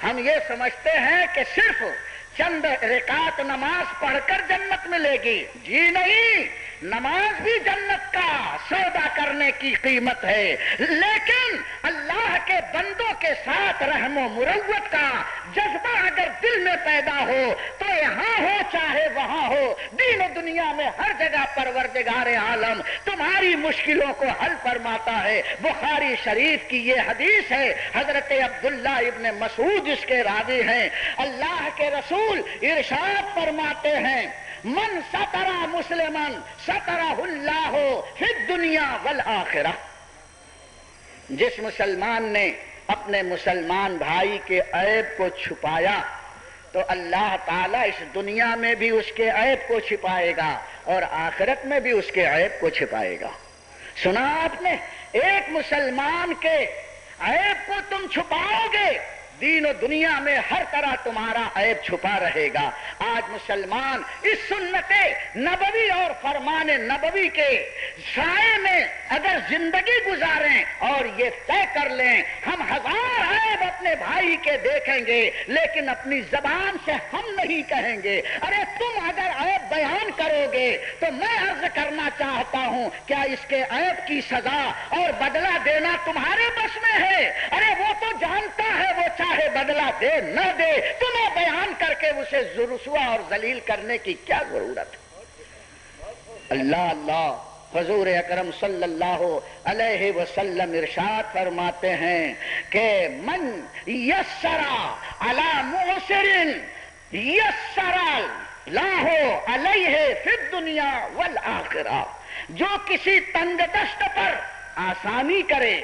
ہم یہ سمجھتے ہیں کہ صرف چند رکعت نماز پڑھ کر جنت ملے گی. جی نہیں, نماز بھی جنت کا سودا کرنے کی قیمت ہے, لیکن اللہ کے بندوں کے ساتھ رحم و مروت کا جذبہ اگر دل میں پیدا ہو تو یہاں ہو چاہے وہاں ہو, دین و دنیا میں ہر جگہ پروردگار عالم تمہاری مشکلوں کو حل فرماتا ہے. بخاری شریف کی یہ حدیث ہے, حضرت عبداللہ ابن مسعود اس کے راوی ہیں. اللہ کے رسول ارشاد فرماتے ہیں من ستر مسلمن سترہ اللہ فی الدنیا والآخرہ. جس مسلمان نے اپنے مسلمان بھائی کے عیب کو چھپایا تو اللہ تعالیٰ اس دنیا میں بھی اس کے عیب کو چھپائے گا اور آخرت میں بھی اس کے عیب کو چھپائے گا. سنا آپ نے, ایک مسلمان کے عیب کو تم چھپاؤ گے, دین و دنیا میں ہر طرح تمہارا عیب چھپا رہے گا۔ آج مسلمان اس سنت نبوی اور فرمان نبوی کے سائے میں اگر زندگی گزاریں اور یہ طے کر لیں ہم ہزار عیب اپنے بھائی کے دیکھیں گے لیکن اپنی زبان سے ہم نہیں کہیں گے۔ ارے تم اگر عیب بیان کرو گے تو میں عرض کرنا چاہتا ہوں کیا اس کے عیب کی سزا اور بدلہ دینا تمہارے بس میں ہے؟ ارے وہ تو جانتا ہے وہ چاہے بدلہ دے نہ دے، تمہیں بیان کر کے اسے رسوا اور ذلیل کرنے کی کیا ضرورت ہے؟ اللہ اللہ حضور اکرم صلی اللہ علیہ وسلم ارشاد فرماتے ہیں کہ من یسر علی معسر یسر اللہ علیہ فی الدنیا والآخرہ، جو کسی تنگ دست پر آسانی کرے،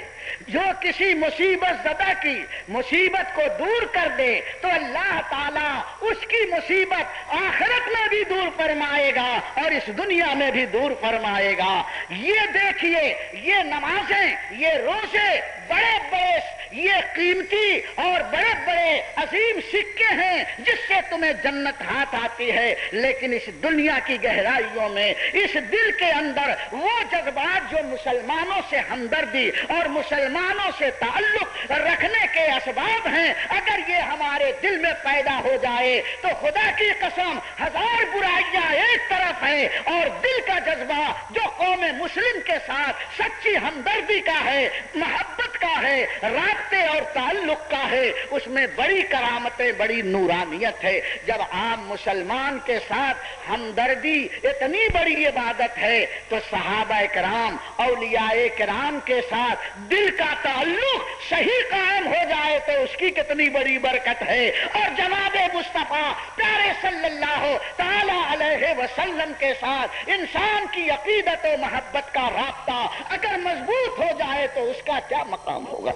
جو کسی مصیبت زدہ کی مصیبت کو دور کر دے تو اللہ تعالیٰ اس کی مصیبت آخرت میں بھی دور فرمائے گا اور اس دنیا میں بھی دور فرمائے گا۔ یہ دیکھیے یہ نمازیں، یہ روزے بڑے بڑے یہ قیمتی اور بڑے بڑے عظیم سکے ہیں جس سے تمہیں جنت ہاتھ آتی ہے، لیکن اس دنیا کی گہرائیوں میں اس دل کے اندر وہ جذبات جو مسلمانوں سے ہمدردی اور مسلمانوں سے تعلق رکھنے کے اسباب ہیں، اگر یہ ہمارے دل میں پیدا ہو جائے تو خدا کی قسم ہزار برائیاں ایک طرف ہیں اور دل کا جذبہ جو قوم مسلم کے ساتھ سچی ہمدردی کا ہے، محبت کا ہے، رابطے اور تعلق کا ہے، اس میں بڑی کرامتیں، بڑی نورانیت ہے۔ جب عام مسلمان کے ساتھ ہمدردی اتنی بڑی عبادت ہے تو صحابہ کرام، اولیاء کرام کے ساتھ دل کا تعلق صحیح قائم ہو جائے تو اس کی کتنی بڑی برکت ہے۔ اور جناب مصطفیٰ پیارے صلی اللہ تعالی علیہ وسلم کے ساتھ انسان کی عقیدت و محبت کا رابطہ اگر مضبوط ہو جائے تو اس کا کیا مقام ہوگا۔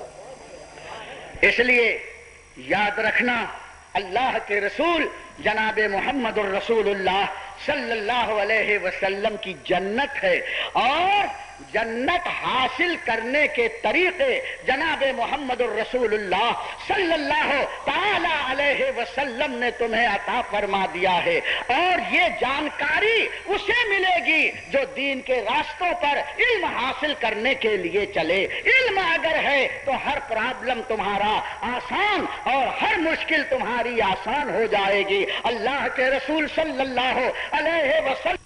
اس لیے یاد رکھنا اللہ کے رسول جناب محمد الرسول اللہ صلی اللہ علیہ وسلم کی جنت ہے، اور جنت حاصل کرنے کے طریقے جناب محمد الرسول اللہ صلی اللہ تعالی علیہ وسلم نے تمہیں عطا فرما دیا ہے، اور یہ جانکاری اسے ملے گی جو دین کے راستوں پر علم حاصل کرنے کے لیے چلے۔ علم اگر ہے تو ہر پرابلم تمہارا آسان اور ہر مشکل تمہاری آسان ہو جائے گی۔ اللہ کے رسول صلی اللہ علیہ وسلم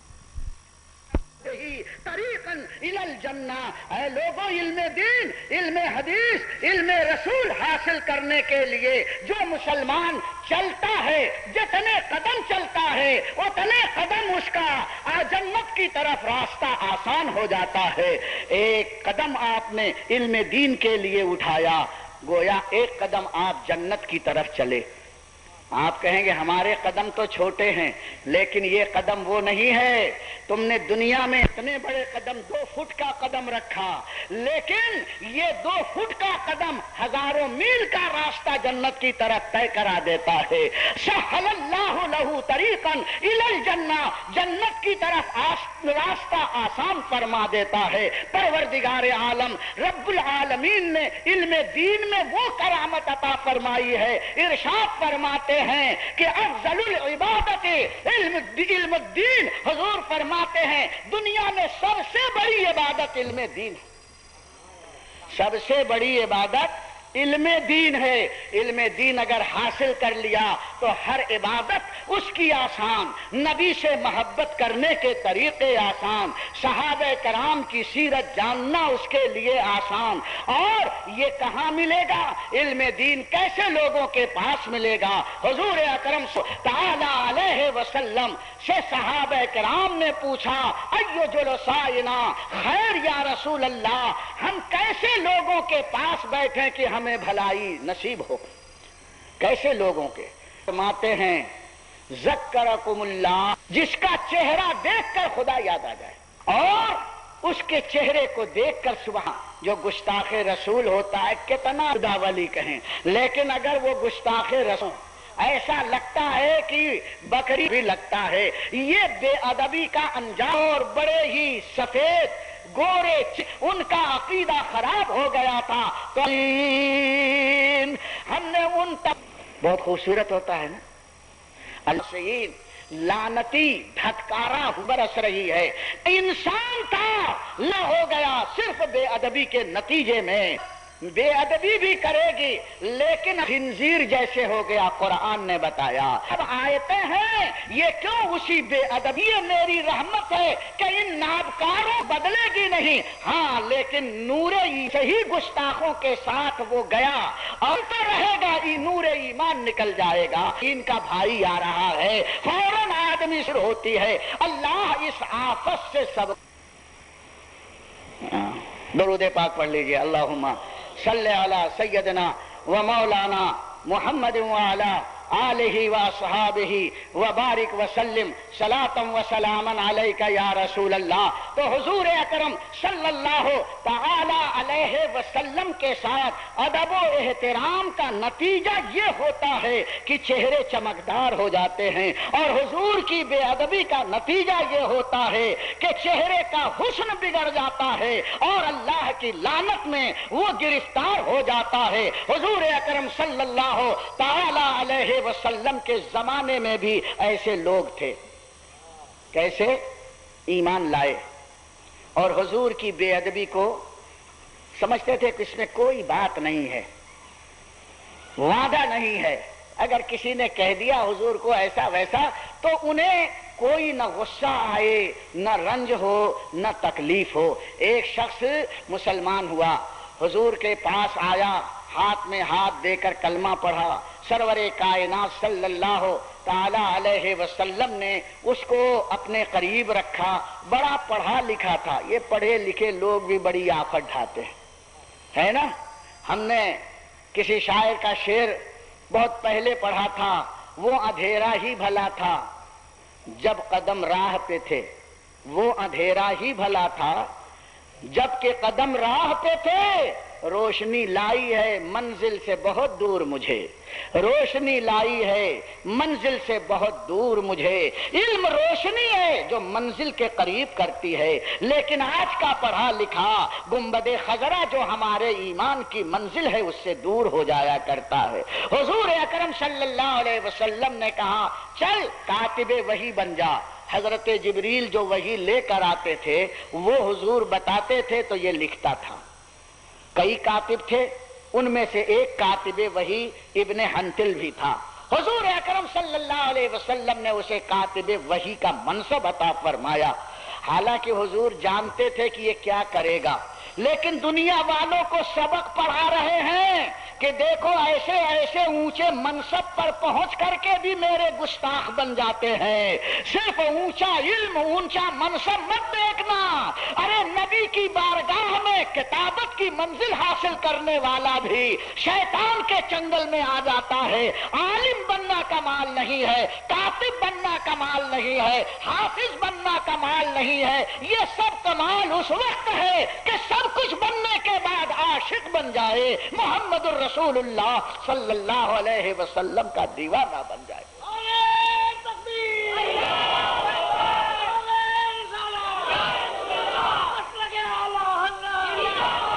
طریقاً الی الجنہ، اے لوگوں علم دین، علم حدیث، علم رسول حاصل کرنے کے لیے جو مسلمان چلتا ہے، جتنے قدم چلتا ہے اتنے قدم اس کا جنت کی طرف راستہ آسان ہو جاتا ہے۔ ایک قدم آپ نے علم دین کے لیے اٹھایا، گویا ایک قدم آپ جنت کی طرف چلے۔ آپ کہیں گے ہمارے قدم تو چھوٹے ہیں، لیکن یہ قدم وہ نہیں ہے۔ تم نے دنیا میں اتنے بڑے قدم 2 فٹ کا قدم رکھا، لیکن یہ 2 فٹ کا قدم ہزاروں میل کا راستہ جنت کی طرف طے کرا دیتا ہے۔ سہل اللہ لہ طریقاً الی الجنہ، جنت کی طرف راستہ آسان فرما دیتا ہے۔ پروردگار عالم رب العالمین نے علم دین میں وہ کرامت عطا فرمائی ہے، ارشاد فرماتے ہیں کہ افضل العبادت علم الدین، حضور فرماتے ہیں دنیا میں سب سے بڑی عبادت علم دین ہے، سب سے بڑی عبادت علم دین ہے۔ علم دین اگر حاصل کر لیا تو ہر عبادت اس کی آسان، نبی سے محبت کرنے کے طریقے آسان، صحابہ کرام کی سیرت جاننا اس کے لیے آسان۔ اور یہ کہاں ملے گا؟ علم دین کیسے لوگوں کے پاس ملے گا؟ حضور اکرم تعالی علیہ وسلم سے صحابہ کرام نے پوچھا ایو جلسائنا خیر یا رسول اللہ، ہم کیسے لوگوں کے پاس بیٹھیں کہ ہمیں بھلائی نصیب ہو؟ کیسے لوگوں کے؟ فرماتے ہیں ذکرکم اللہ، جس کا چہرہ دیکھ کر خدا یاد آ جائے، اور اس کے چہرے کو دیکھ کر سبحان، جو گستاخ رسول ہوتا ہے کتنا خدا ولی کہیں، لیکن اگر وہ گستاخ رسول ایسا لگتا ہے کہ بکری بھی لگتا ہے، یہ بے ادبی کا انجام، اور بڑے ہی سفید گورے ان کا عقیدہ خراب ہو گیا تھا۔ ہم نے ان تک بہت خوبصورت ہوتا ہے نا، اللہ سے لعنتی دھتکارا برس رہی ہے، انسان تھا نہ ہو گیا صرف بے ادبی کے نتیجے میں، بے ادبی بھی کرے گی لیکن خنزیر جیسے ہو گیا۔ قرآن نے بتایا اب آیتیں ہیں یہ کیوں اسی بے ادبی، یہ میری رحمت ہے کہ ان نابکاروں بدلے گی نہیں، ہاں لیکن نور صحیح گستاخوں کے ساتھ وہ گیا اور تو رہے گا، نور ایمان نکل جائے گا، ان کا بھائی آ رہا ہے، فوراً آدمی شروع ہوتی ہے۔ اللہ اس آفت سے سب درود پاک پڑھ لیجئے، اللہم صلی علی سیدنا و مولانا محمد وعلی آلہ و صحابہ وبارک وسلم صلاۃ و سلاما علیک یا رسول اللہ۔ تو حضور اکرم صلی اللہ تعالی علیہ وسلم کے ساتھ ادب و احترام کا نتیجہ یہ ہوتا ہے کہ چہرے چمکدار ہو جاتے ہیں، اور حضور کی بے ادبی کا نتیجہ یہ ہوتا ہے کہ چہرے کا حسن بگڑ جاتا ہے اور اللہ کی لعنت میں وہ گرفتار ہو جاتا ہے۔ حضور اکرم صلی اللہ تعالی علیہ وسلم کے زمانے میں بھی ایسے لوگ تھے، کیسے ایمان لائے اور حضور کی بے ادبی کو سمجھتے تھے کہ اس میں کوئی بات نہیں ہے، وعدہ نہیں ہے، اگر کسی نے کہہ دیا حضور کو ایسا ویسا تو انہیں کوئی نہ غصہ آئے، نہ رنج ہو، نہ تکلیف ہو۔ ایک شخص مسلمان ہوا، حضور کے پاس آیا، ہاتھ میں ہاتھ دے کر کلمہ پڑھا، سرور کائنات صلی اللہ تعالی علیہ وسلم نے اس کو اپنے قریب رکھا، بڑا پڑھا لکھا تھا۔ یہ پڑھے لکھے لوگ بھی بڑی آفت ڈھاتے ہیں، ہے نا؟ ہم نے کسی شاعر کا شعر بہت پہلے پڑھا تھا، وہ اندھیرا ہی بھلا تھا جب قدم راہ پہ تھے، وہ اندھیرا ہی بھلا تھا جب کہ قدم راہ پہ تھے، روشنی لائی ہے منزل سے بہت دور مجھے، روشنی لائی ہے منزل سے بہت دور مجھے۔ علم روشنی ہے جو منزل کے قریب کرتی ہے، لیکن آج کا پڑھا لکھا گنبد خضرا جو ہمارے ایمان کی منزل ہے اس سے دور ہو جایا کرتا ہے۔ حضور اکرم صلی اللہ علیہ وسلم نے کہا چل کاتب وحی بن جا۔ حضرت جبریل جو وحی لے کر آتے تھے وہ حضور بتاتے تھے تو یہ لکھتا تھا۔ کئی کاتب تھے، ان میں سے ایک کاتب وحی ابن حنتل بھی تھا۔ حضور اکرم صلی اللہ علیہ وسلم نے اسے کاتب وحی کا منصب عطا فرمایا۔ حالانکہ حضور جانتے تھے کہ یہ کیا کرے گا، لیکن دنیا والوں کو سبق پڑھا رہے ہیں کہ دیکھو ایسے ایسے اونچے منصب پر پہنچ کر کے بھی میرے گستاخ بن جاتے ہیں۔ صرف اونچا علم، اونچا منصب مت دیکھنا، ارے نبی کی بارگاہ میں کتابت کی منزل حاصل کرنے والا بھی شیطان کے چنگل میں آ جاتا ہے۔ عالم بننا کمال نہیں ہے، کاتب بننا کمال نہیں ہے، حافظ بننا کمال نہیں ہے، یہ سب کمال اس وقت ہے کہ سب کچھ بننے کے بعد عاشق بن جائے، محمد الرسول اللہ صلی اللہ علیہ وسلم کا دیوانہ بن جائے۔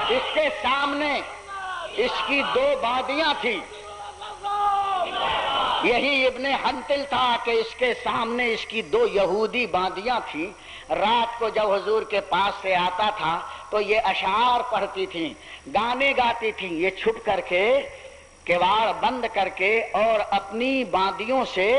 اس کے سامنے اس کی دو بادیاں تھیں، یہی ابن حنتل تھا کہ اس کے سامنے اس کی دو یہودی باندیاں تھیں۔ رات کو جب حضور کے پاس سے آتا تھا تو یہ اشعار پڑھتی تھیں، گانے گاتی تھیں، یہ چھپ کر کے کیواڑ بند کر کے اور اپنی باندیوں سے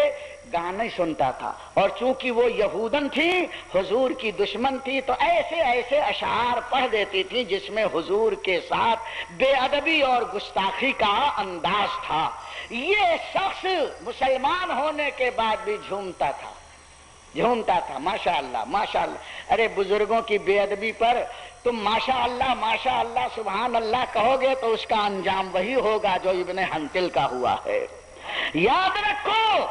گانے سنتا تھا، اور چونکہ وہ یہودن تھی، حضور کی دشمن تھی، تو ایسے ایسے اشعار پڑھ دیتی تھی جس میں حضور کے ساتھ بے ادبی اور گستاخی کا انداز تھا۔ یہ شخص مسلمان ہونے کے بعد بھی جھومتا تھا، ماشاءاللہ ماشاءاللہ۔ ارے بزرگوں کی بے ادبی پر تم ماشاءاللہ سبحان اللہ کہو گے تو اس کا انجام وہی ہوگا جو ابن حنتل کا ہوا ہے۔ یاد رکھو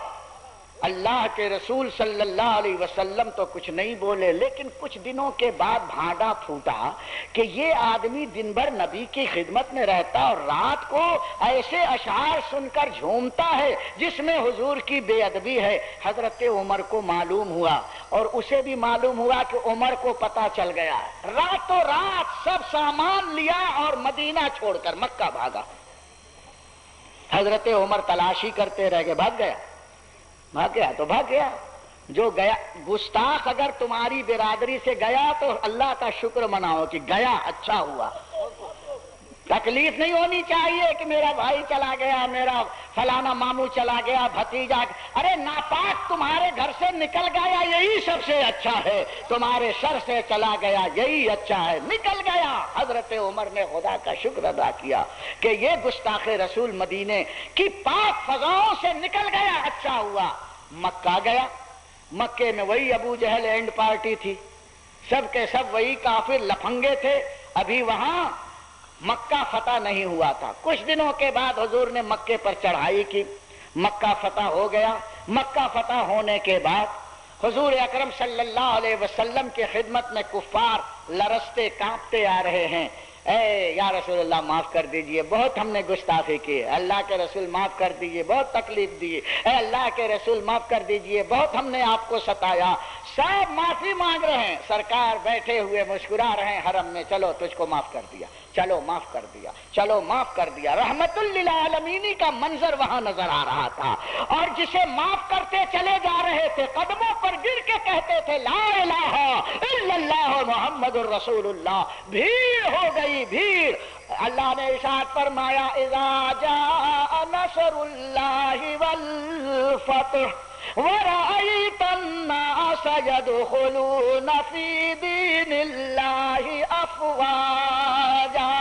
اللہ کے رسول صلی اللہ علیہ وسلم تو کچھ نہیں بولے، لیکن کچھ دنوں کے بعد بھانڈا پھوٹا کہ یہ آدمی دن بھر نبی کی خدمت میں رہتا اور رات کو ایسے اشعار سن کر جھومتا ہے جس میں حضور کی بے ادبی ہے۔ حضرت عمر کو معلوم ہوا اور اسے بھی معلوم ہوا کہ عمر کو پتا چل گیا، راتوں رات سب سامان لیا اور مدینہ چھوڑ کر مکہ بھاگا۔ حضرت عمر تلاشی کرتے رہ گئے، بھاگ گیا تو بھاگ گیا، جو گیا گستاخ اگر تمہاری برادری سے گیا تو اللہ کا شکر مناؤ کہ گیا، اچھا ہوا۔ تکلیف نہیں ہونی چاہیے کہ میرا بھائی چلا گیا، میرا فلانا ماموں چلا گیا، بھتیجا، ارے ناپاک تمہارے گھر سے نکل گیا یہی سب سے اچھا ہے، تمہارے سر سے چلا گیا یہی اچھا ہے، نکل گیا۔ حضرت عمر نے خدا کا شکر ادا کیا کہ یہ گستاخ رسول مدینے کی پاک فضاؤں سے نکل گیا، اچھا ہوا۔ مکہ گیا، مکے میں وہی ابو جہل اینڈ پارٹی تھی، سب کے سب وہی کافر لفنگے تھے، ابھی وہاں مکہ فتح نہیں ہوا تھا۔ کچھ دنوں کے بعد حضور نے مکے پر چڑھائی کی، مکہ فتح ہو گیا۔ مکہ فتح ہونے کے بعد حضور اکرم صلی اللہ علیہ وسلم کی خدمت میں کفار لرزتے کانپتے آ رہے ہیں، اے یا رسول اللہ معاف کر دیجئے، بہت ہم نے گستاخی کی، اللہ کے رسول معاف کر دیجئے، بہت تکلیف دی، اے اللہ کے رسول معاف کر دیجئے، بہت ہم نے آپ کو ستایا۔ سب معافی مانگ رہے ہیں، سرکار بیٹھے ہوئے مسکرا رہے ہیں حرم میں، چلو تجھ کو معاف کر دیا، چلو معاف کر دیا، چلو معاف کر دیا۔ رحمت للعالمین کا منظر وہاں نظر آ رہا تھا، اور جسے معاف کرتے چلے جا رہے تھے قدموں پر گر کے کہتے تھے لا الہ الا اللہ محمد الرسول اللہ۔ بھیڑ ہو گئی بھیڑ۔ اللہ نے ارشاد فرمایا اذا جاء نصر اللہ والفتح وَرَأَيْتَ النَّاسَ يَدْخُلُونَ فِي دِينِ اللَّهِ أَفْوَاجًا۔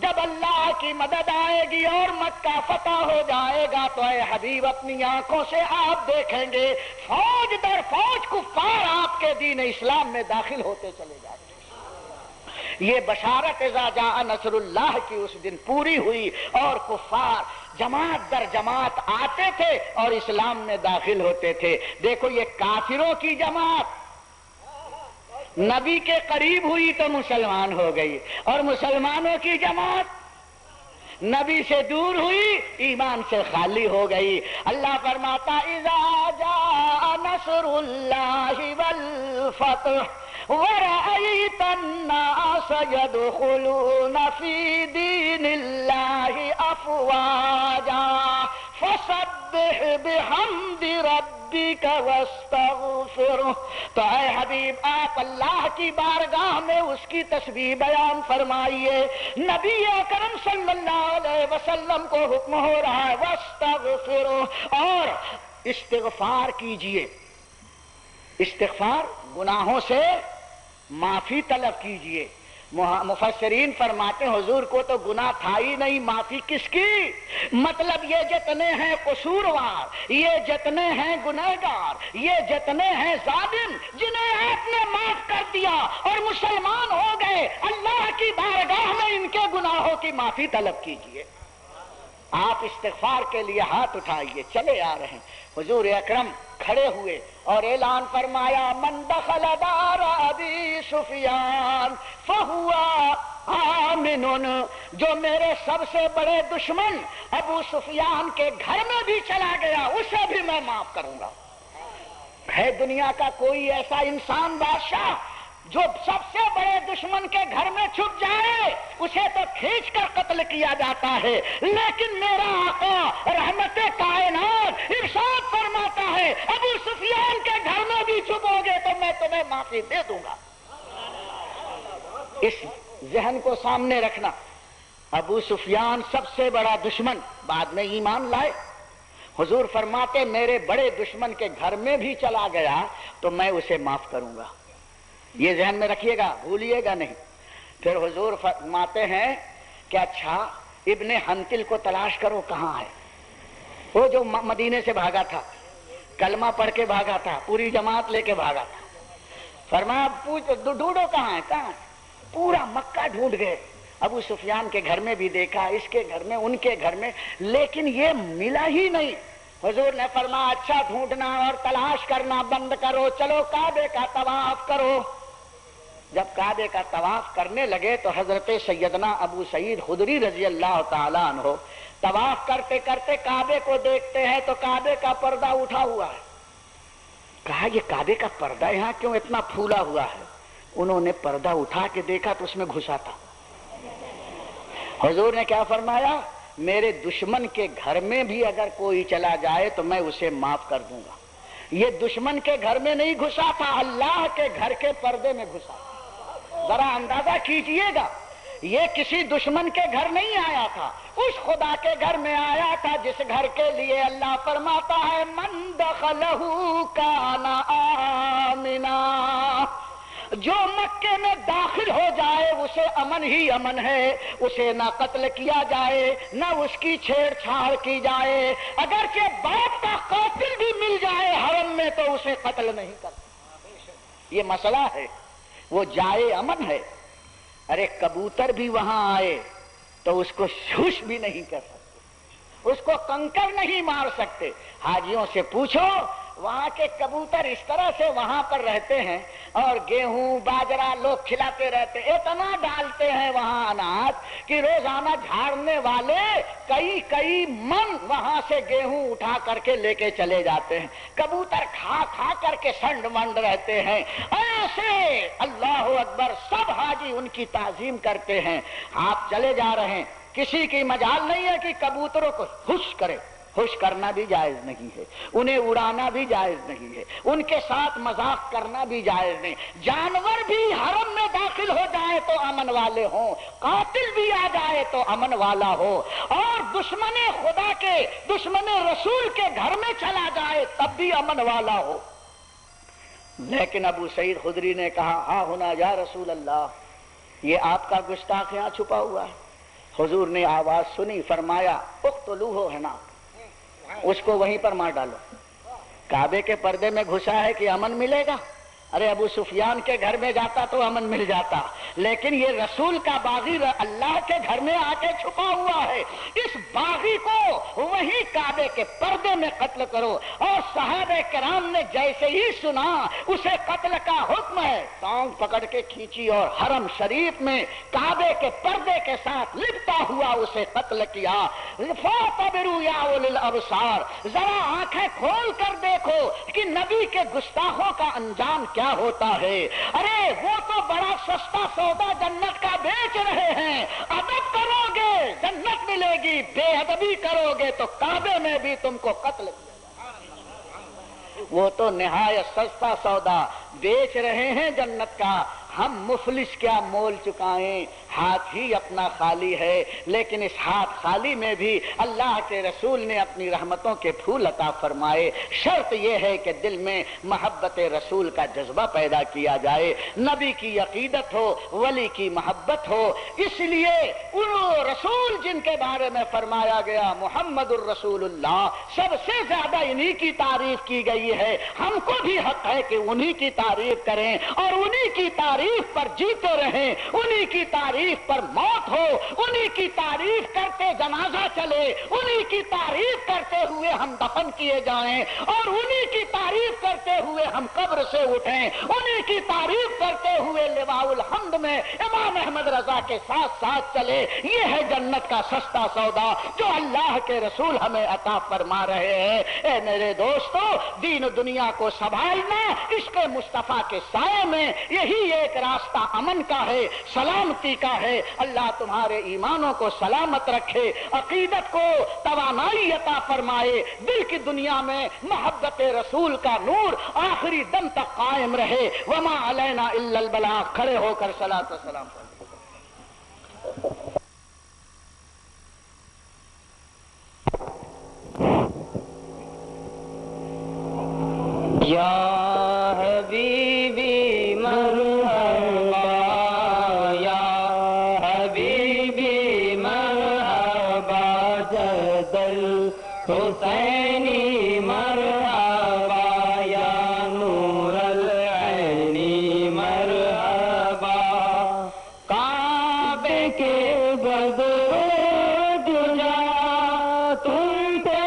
جب اللہ کی مدد آئے گی اور مکہ فتح ہو جائے گا تو اے حبیب اپنی آنکھوں سے آپ دیکھیں گے فوج در فوج کفار آپ کے دین اسلام میں داخل ہوتے چلے جائیں گے۔ یہ بشارت اذا جاء نصر اللہ کی اس دن پوری ہوئی، اور کفار جماعت در جماعت آتے تھے اور اسلام میں داخل ہوتے تھے۔ دیکھو یہ کافروں کی جماعت نبی کے قریب ہوئی تو مسلمان ہو گئی، اور مسلمانوں کی جماعت نبی سے دور ہوئی ایمان سے خالی ہو گئی۔ اللہ فرماتا اذا جاء نصر اللہ والفتح وَرَأَيْتَ النَّاسَ يَدْخُلُونَ فِي دِينِ اللَّهِ أَفْوَاجًا فَسَبِّحْ بِحَمْدِ رَبِّكَ وَاسْتَغْفِرْهُ۔ تو اے حبیب آپ اللہ کی بارگاہ میں اس کی تسبیح بیان فرمائیے۔ نبی اکرم صلی اللہ علیہ وسلم کو حکم ہو رہا ہے وَاسْتَغْفِرْهُ، اور استغفار کیجئے۔ استغفار گناہوں سے معافی طلب کیجئے۔ مفسرین فرماتے ہیں حضور کو تو گناہ تھا ہی نہیں، معافی کس کی؟ مطلب یہ جتنے ہیں قصوروار، یہ جتنے ہیں گنہگار، یہ جتنے ہیں ظالم، جنہیں آپ نے معاف کر دیا اور مسلمان ہو گئے، اللہ کی بارگاہ میں ان کے گناہوں کی معافی طلب کیجئے۔ آپ استغفار کے لیے ہاتھ اٹھائیے، چلے آ رہے ہیں۔ حضور اکرم کھڑے ہوئے اور اعلان فرمایا من دخل دار ابی سفیان فہو آمن، جو میرے سب سے بڑے دشمن ابو سفیان کے گھر میں بھی چلا گیا اسے بھی میں معاف کروں گا۔ ہے دنیا کا کوئی ایسا انسان بادشاہ جو سب سے بڑے دشمن کے گھر میں چھپ جائے؟ اسے تو کھینچ کر قتل کیا جاتا ہے، لیکن میرا آقا رحمت کائنات ارشاد فرماتا ہے ابو سفیان کے گھر میں بھی چھپو گے تو میں تمہیں معافی دے دوں گا۔ اس ذہن کو سامنے رکھنا۔ ابو سفیان سب سے بڑا دشمن، بعد میں ایمان لائے۔ حضور فرماتے میرے بڑے دشمن کے گھر میں بھی چلا گیا تو میں اسے معاف کروں گا۔ یہ ذہن میں رکھیے گا، بھولیے گا نہیں۔ پھر حضور فرماتے ہیں کہ اچھا ابن حنتل کو تلاش کرو، کہاں ہے؟ وہ جو مدینے سے بھاگا تھا، کلمہ پڑھ کے بھاگا تھا، پوری جماعت لے کے بھاگا تھا۔ فرمایا ڈھونڈو کہاں ہے، کہاں ہے؟ پورا مکہ ڈھونڈ گئے، ابو سفیان کے گھر میں بھی دیکھا، اس کے گھر میں، ان کے گھر میں، لیکن یہ ملا ہی نہیں۔ حضور نے فرمایا اچھا ڈھونڈنا اور تلاش کرنا بند کرو، چلو کعبے کا طواف کرو۔ جب کعبے کا طواف کرنے لگے تو حضرت سیدنا ابو سعید خدری رضی اللہ تعالیٰ عنہ طواف کرتے کرتے کعبے کو دیکھتے ہیں تو کعبے کا پردہ اٹھا ہوا ہے۔ کہا یہ کعبے کا پردہ یہاں کیوں اتنا پھولا ہوا ہے؟ انہوں نے پردہ اٹھا کے دیکھا تو اس میں گھسا تھا۔ حضور نے کیا فرمایا؟ میرے دشمن کے گھر میں بھی اگر کوئی چلا جائے تو میں اسے معاف کر دوں گا. یہ دشمن کے گھر میں نہیں گھسا تھا، اللہ کے گھر کے پردے میں گھسا. ذرا اندازہ کیجئے گا، یہ کسی دشمن کے گھر نہیں آیا تھا، اس خدا کے گھر میں آیا تھا جس گھر کے لیے اللہ فرماتا ہے من دخلہ کان آمنا. جو مکے میں داخل ہو جائے اسے امن ہی امن ہے، اسے نہ قتل کیا جائے نہ اس کی چھیڑ چھاڑ کی جائے. اگرچہ باپ کا قاتل بھی مل جائے حرم میں تو اسے قتل نہیں کرتا. یہ مسئلہ ہے، وہ جائے امن ہے. ارے کبوتر بھی وہاں آئے تو اس کو شوش بھی نہیں کر سکتے، اس کو کنکر نہیں مار سکتے. حاجیوں سے پوچھو، وہاں کے کبوتر اس طرح سے وہاں پر رہتے ہیں اور گیہوں باجرہ لوگ کھلاتے رہتے، اتنا ڈالتے ہیں وہاں اناج کہ روزانہ جھاڑنے والے کئی من وہاں سے گیہوں اٹھا کر کے لے کے چلے جاتے ہیں. کبوتر کھا کھا کر کے سنڈ منڈ رہتے ہیں. ایسے اللہ اکبر سب حاجی ان کی تعظیم کرتے ہیں. آپ چلے جا رہے ہیں، کسی کی مجال نہیں ہے کہ کبوتروں کو خوش کرے. خوش کرنا بھی جائز نہیں ہے، انہیں اڑانا بھی جائز نہیں ہے، ان کے ساتھ مذاق کرنا بھی جائز نہیں. جانور بھی حرم میں داخل ہو جائے تو امن والے ہوں، قاتل بھی آ جائے تو امن والا ہو، اور دشمن خدا کے دشمن رسول کے گھر میں چلا جائے تب بھی امن والا ہو. لیکن ابو سعید خدری نے کہا ہاں ہونا یا رسول اللہ، یہ آپ کا گستاخ یہاں چھپا ہوا ہے. حضور نے آواز سنی، فرمایا اقتلوہ ہنا، اس کو وہیں پر مار ڈالو. کعبے کے پردے میں گھسا ہے کہ امن ملے گا؟ ارے ابو سفیان کے گھر میں جاتا تو امن مل جاتا، لیکن یہ رسول کا باغی اللہ کے گھر میں آ کے چھپا ہوا ہے. اس باغی کو وہی کعبے کے پردے میں قتل کرو. اور صحابہ کرام نے جیسے ہی سنا اسے قتل کا حکم ہے، ٹانگ پکڑ کے کھینچی اور حرم شریف میں کعبے کے پردے کے ساتھ لپٹا ہوا اسے قتل کیا. فاعتبروا یا اولي الابصار، ذرا آنکھیں کھول کر دیکھو کہ نبی کے گستاخوں کا انجام کیا ہوتا ہے. ارے وہ تو بڑا سستا سودا جنت کا بیچ رہے ہیں. ادب کرو گے جنت ملے گی، بے ادبی کرو گے تو کعبے میں بھی تم کو قتل کیا. وہ تو نہایت سستا سودا بیچ رہے ہیں جنت کا. ہم مفلس کیا مول چکائیں، ہاتھ ہی اپنا خالی ہے. لیکن اس ہاتھ خالی میں بھی اللہ کے رسول نے اپنی رحمتوں کے پھول عطا فرمائے. شرط یہ ہے کہ دل میں محبت رسول کا جذبہ پیدا کیا جائے، نبی کی عقیدت ہو، ولی کی محبت ہو. اس لیے ان رسول جن کے بارے میں فرمایا گیا محمد الرسول اللہ، سب سے زیادہ انہی کی تعریف کی گئی ہے. ہم کو بھی حق ہے کہ انہی کی تعریف کریں اور انہی کی تعریف پر جیتے رہیں، انہی کی تعریف پر موت ہو، انہی کی تعریف کرتے جنازہ چلے، انہی کی تعریف کرتے ہوئے ہم دفن کیے جائیں، اور انہی کی تعریف کرتے ہوئے ہم قبر سے اٹھیں، انہی کی تعریف کرتے ہوئے لواء الحمد میں امام احمد رضا کے ساتھ ساتھ چلے. یہ ہے جنت کا سستا سودا جو اللہ کے رسول ہمیں عطا فرما رہے ہیں. اے میرے دوستو، دین دنیا کو سنبھالنا عشق مصطفیٰ کے سائے میں، یہی ایک راستہ امن کا ہے، سلامتی کا ہے. اللہ تمہارے ایمانوں کو سلامت رکھے، عقیدت کو توانائی عطا فرمائے، دل کی دنیا میں محبت رسول کا نور آخری دم تک قائم رہے. وما علینا الا البلاغ. کھڑے ہو کر صلاۃ و سلام پڑھیں. یا حبیبی مرحبا، یا حبیبی مرحبا، جد الحسینی مرحبا، یا نور العینی مرحبا. کعبے کے بدر دجا تم پہ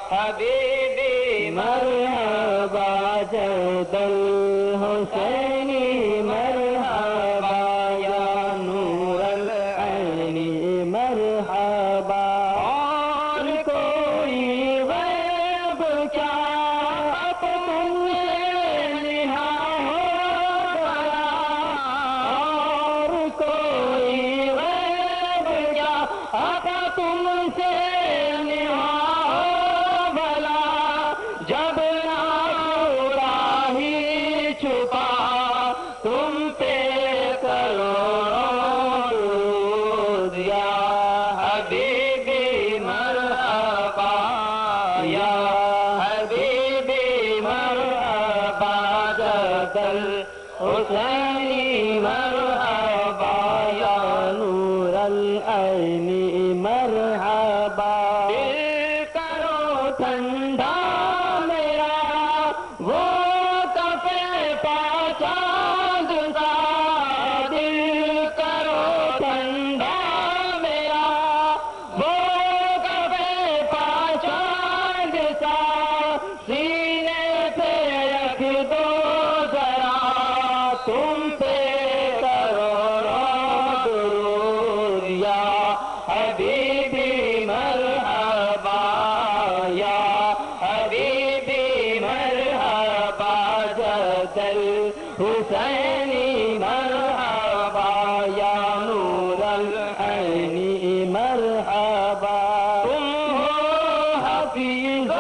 حبیبی مرحبا، جد الحسینی مرحبا. حسینی مرحبا یا نور العین مرحبا دل کرو ٹھنڈا میرا وہ کفے پا چاند سا دل کرو ٹھنڈا میرا وہ کفے پا چاند سا سینے پہ رکھ دو ذرا تم پہ کروڑوں درود یا حبیبی مرحبا یا حبیبی مرحبا جدل حسینی مرحبا یا نور العین مرحبا تم ہو حفیظ و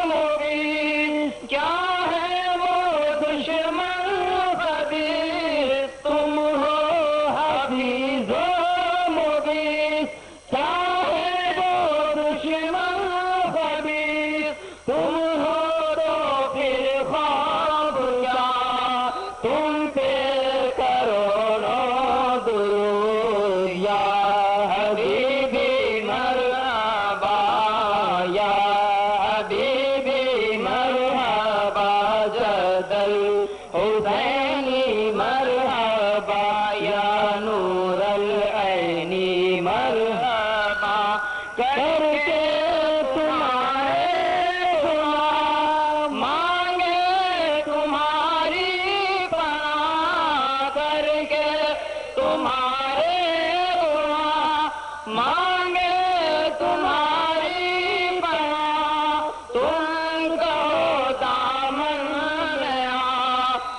مبین کیا ہے وہ دشمن خبیر تم ہو حفیظ و مبین کیا ہے وہ دشمن خبیر تم ہو تو پھر خواب کیا تم پہ کروڑوں درود یا حبیبی مرحبا یا حبیبی مرحبا جدل حسینی مرحبا یا نور العین مرحبا کر کے تمہارے دعا مانگے تمہاری پناہ کر کے تمہارے دعا مانگے تمہاری پناہ تم کو دامن لیا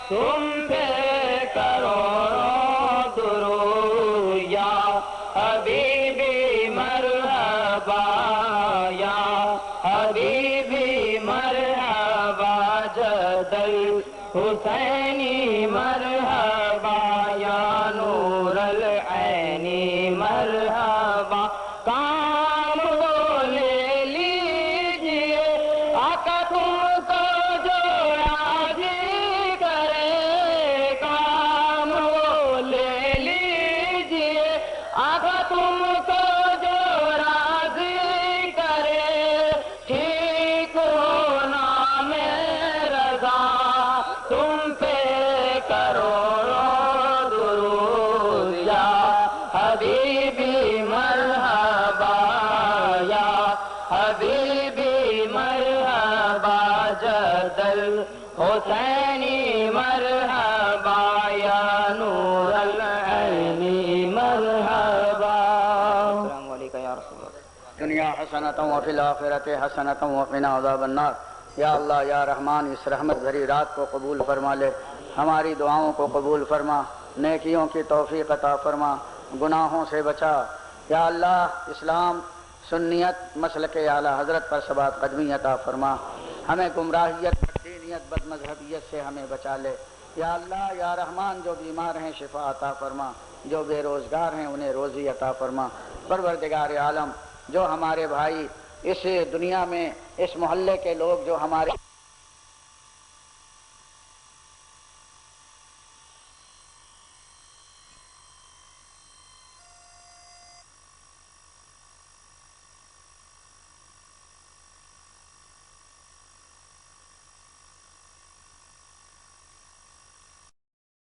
تم پہ کروڑوں درود یا حبیبی مرحبا یا حبیبی مرحبا جدل حسینی مرحبا یا نور العین مرحبا کام وہ لے لیجئے آقا تم کو جو راضی کرے کام وہ لے لیجئے آقا تم کو جو راضی کرے ٹھیک ہونا میں رضا تم پہ کروڑوں درود یا حبیبی مرحبا یا حبیبی مرحبا جدل حسینی مرحبا یا نور العین مرحبا السلام علیکم یا رسول اللہ دنیا حسنۃ وفی الآخرۃ حسنۃ وقنا عذاب النار یا اللہ یا رحمان اس رحمت بھری رات کو قبول فرما لے ہماری دعاؤں کو قبول فرما نیکیوں کی توفیق عطا فرما گناہوں سے بچا یا اللہ اسلام سنیت مسلک اعلی حضرت پر ثبات قدمی عطا فرما ہمیں گمراہیت بددینیت بد مذہبیت سے ہمیں بچا لے یا اللہ یا رحمان جو بیمار ہیں شفا عطا فرما جو بے روزگار ہیں انہیں روزی عطا فرما پروردگار عالم جو ہمارے بھائی اس دنیا میں اس محلے کے لوگ جو ہمارے